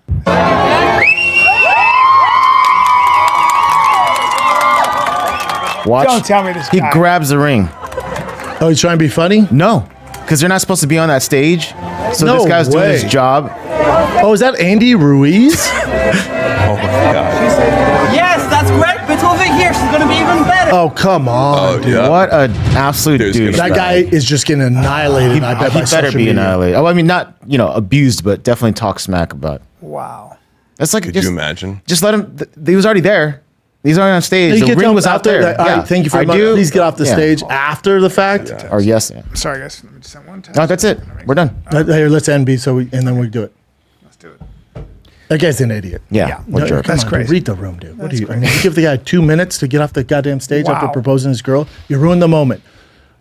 Watch. Don't tell me this He guy. grabs the ring. Oh, he's trying to be funny? No, because they're not supposed to be on that stage. So No this guy's doing way. his job. Oh, is that Andy Ruiz? Oh my god! Yes, that's great, but over here she's gonna be even better. Oh, come on. Oh yeah. What an absolute Dude's douche. gonna- That guy is just getting annihilated. I bet He by better social be media. annihilated. Oh, I mean, not abused, but definitely talk smack about. Wow. That's like Could just, you imagine? Just let him. He was already there. He's already on stage. You The can tell ring him was out there. All right, thank you very much. Please get off the Yeah. stage after the fact. Or yes. Sorry, guys. Let me just send one time. No, that's it. We're done. Here, let's end B, and then we do it. Let's do it. That guy's an idiot. Yeah. What a jerk. That's Come on, dude, crazy. read the room, dude. What do you? I mean, you give the guy 2 minutes to get off the goddamn stage after Wow. proposing his girl. You ruined the moment.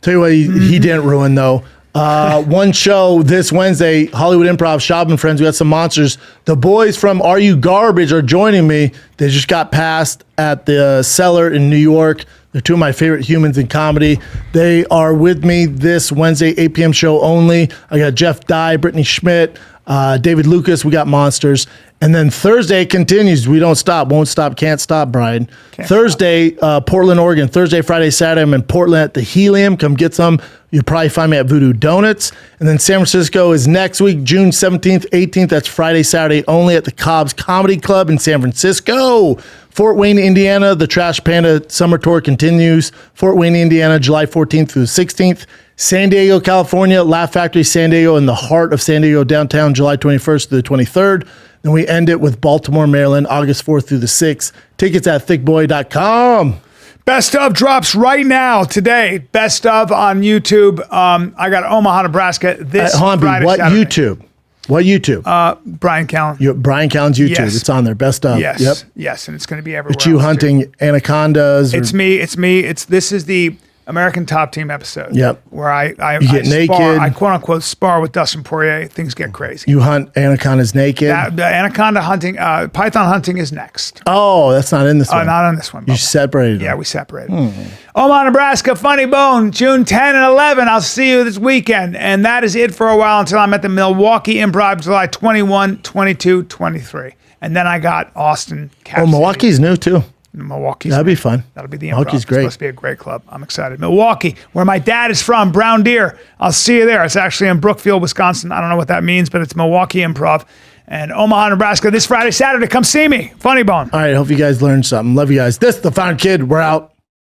Tell you what, he didn't ruin though. One show this Wednesday, Hollywood Improv, Schaub and Friends. We got some monsters. The boys from Are You Garbage are joining me. They just got passed at the Cellar in New York. They're two of my favorite humans in comedy. They are with me this Wednesday, 8 p.m. show only. I got Jeff Dye, Brittany Schmidt, David Lucas, we got Monsters. And then Thursday continues. We don't stop, won't stop, can't stop, Bryan. Thursday, Portland, Oregon. Thursday, Friday, Saturday, I'm in Portland at the Helium. Come get some. You'll probably find me at Voodoo Donuts. And then San Francisco is next week, June 17th, 18th. That's Friday, Saturday only at the Cobb's Comedy Club in San Francisco. Fort Wayne, Indiana, the Trash Panda Summer Tour continues. Fort Wayne, Indiana, July 14th through the 16th. San Diego, California, Laugh Factory San Diego in the heart of San Diego downtown, July 21st through the 23rd. Then we end it with Baltimore, Maryland, August 4th through the 6th. Tickets at thickboy.com. Best of drops right now today. Best of on YouTube. I got Omaha, Nebraska this Friday, what Saturday. YouTube? What YouTube? Bryan Callen. Bryan Callen's YouTube. Yes. It's on there. Best of. Yes. Yep. Yes, and it's going to be everywhere. It's you else, hunting too. anacondas. It's me. This is the American Top Team episode. Yep. Where I get naked. I quote unquote spar with Dustin Poirier. Things get crazy. You hunt anacondas naked. The anaconda hunting, python hunting is next. Oh, that's not in this one. Not on this one. You Bubba. separated. Yeah, we separated. Omaha, Nebraska, Funny Bone, June 10 and 11. I'll see you this weekend. And that is it for a while until I'm at the Milwaukee Improv, July 21, 22, 23. And then I got Austin, Cap City. Milwaukee's new too. Milwaukee's That'd be fun. That'll be the Improv. Milwaukee's great. It's supposed to be a great club. I'm excited. Milwaukee, where my dad is from, Brown Deer. I'll see you there. It's actually in Brookfield, Wisconsin. I don't know what that means, but it's Milwaukee Improv. And Omaha, Nebraska this Friday, Saturday. Come see me. Funny Bone. All right. Hope you guys learned something. Love you guys. This is The Found Kid. We're out.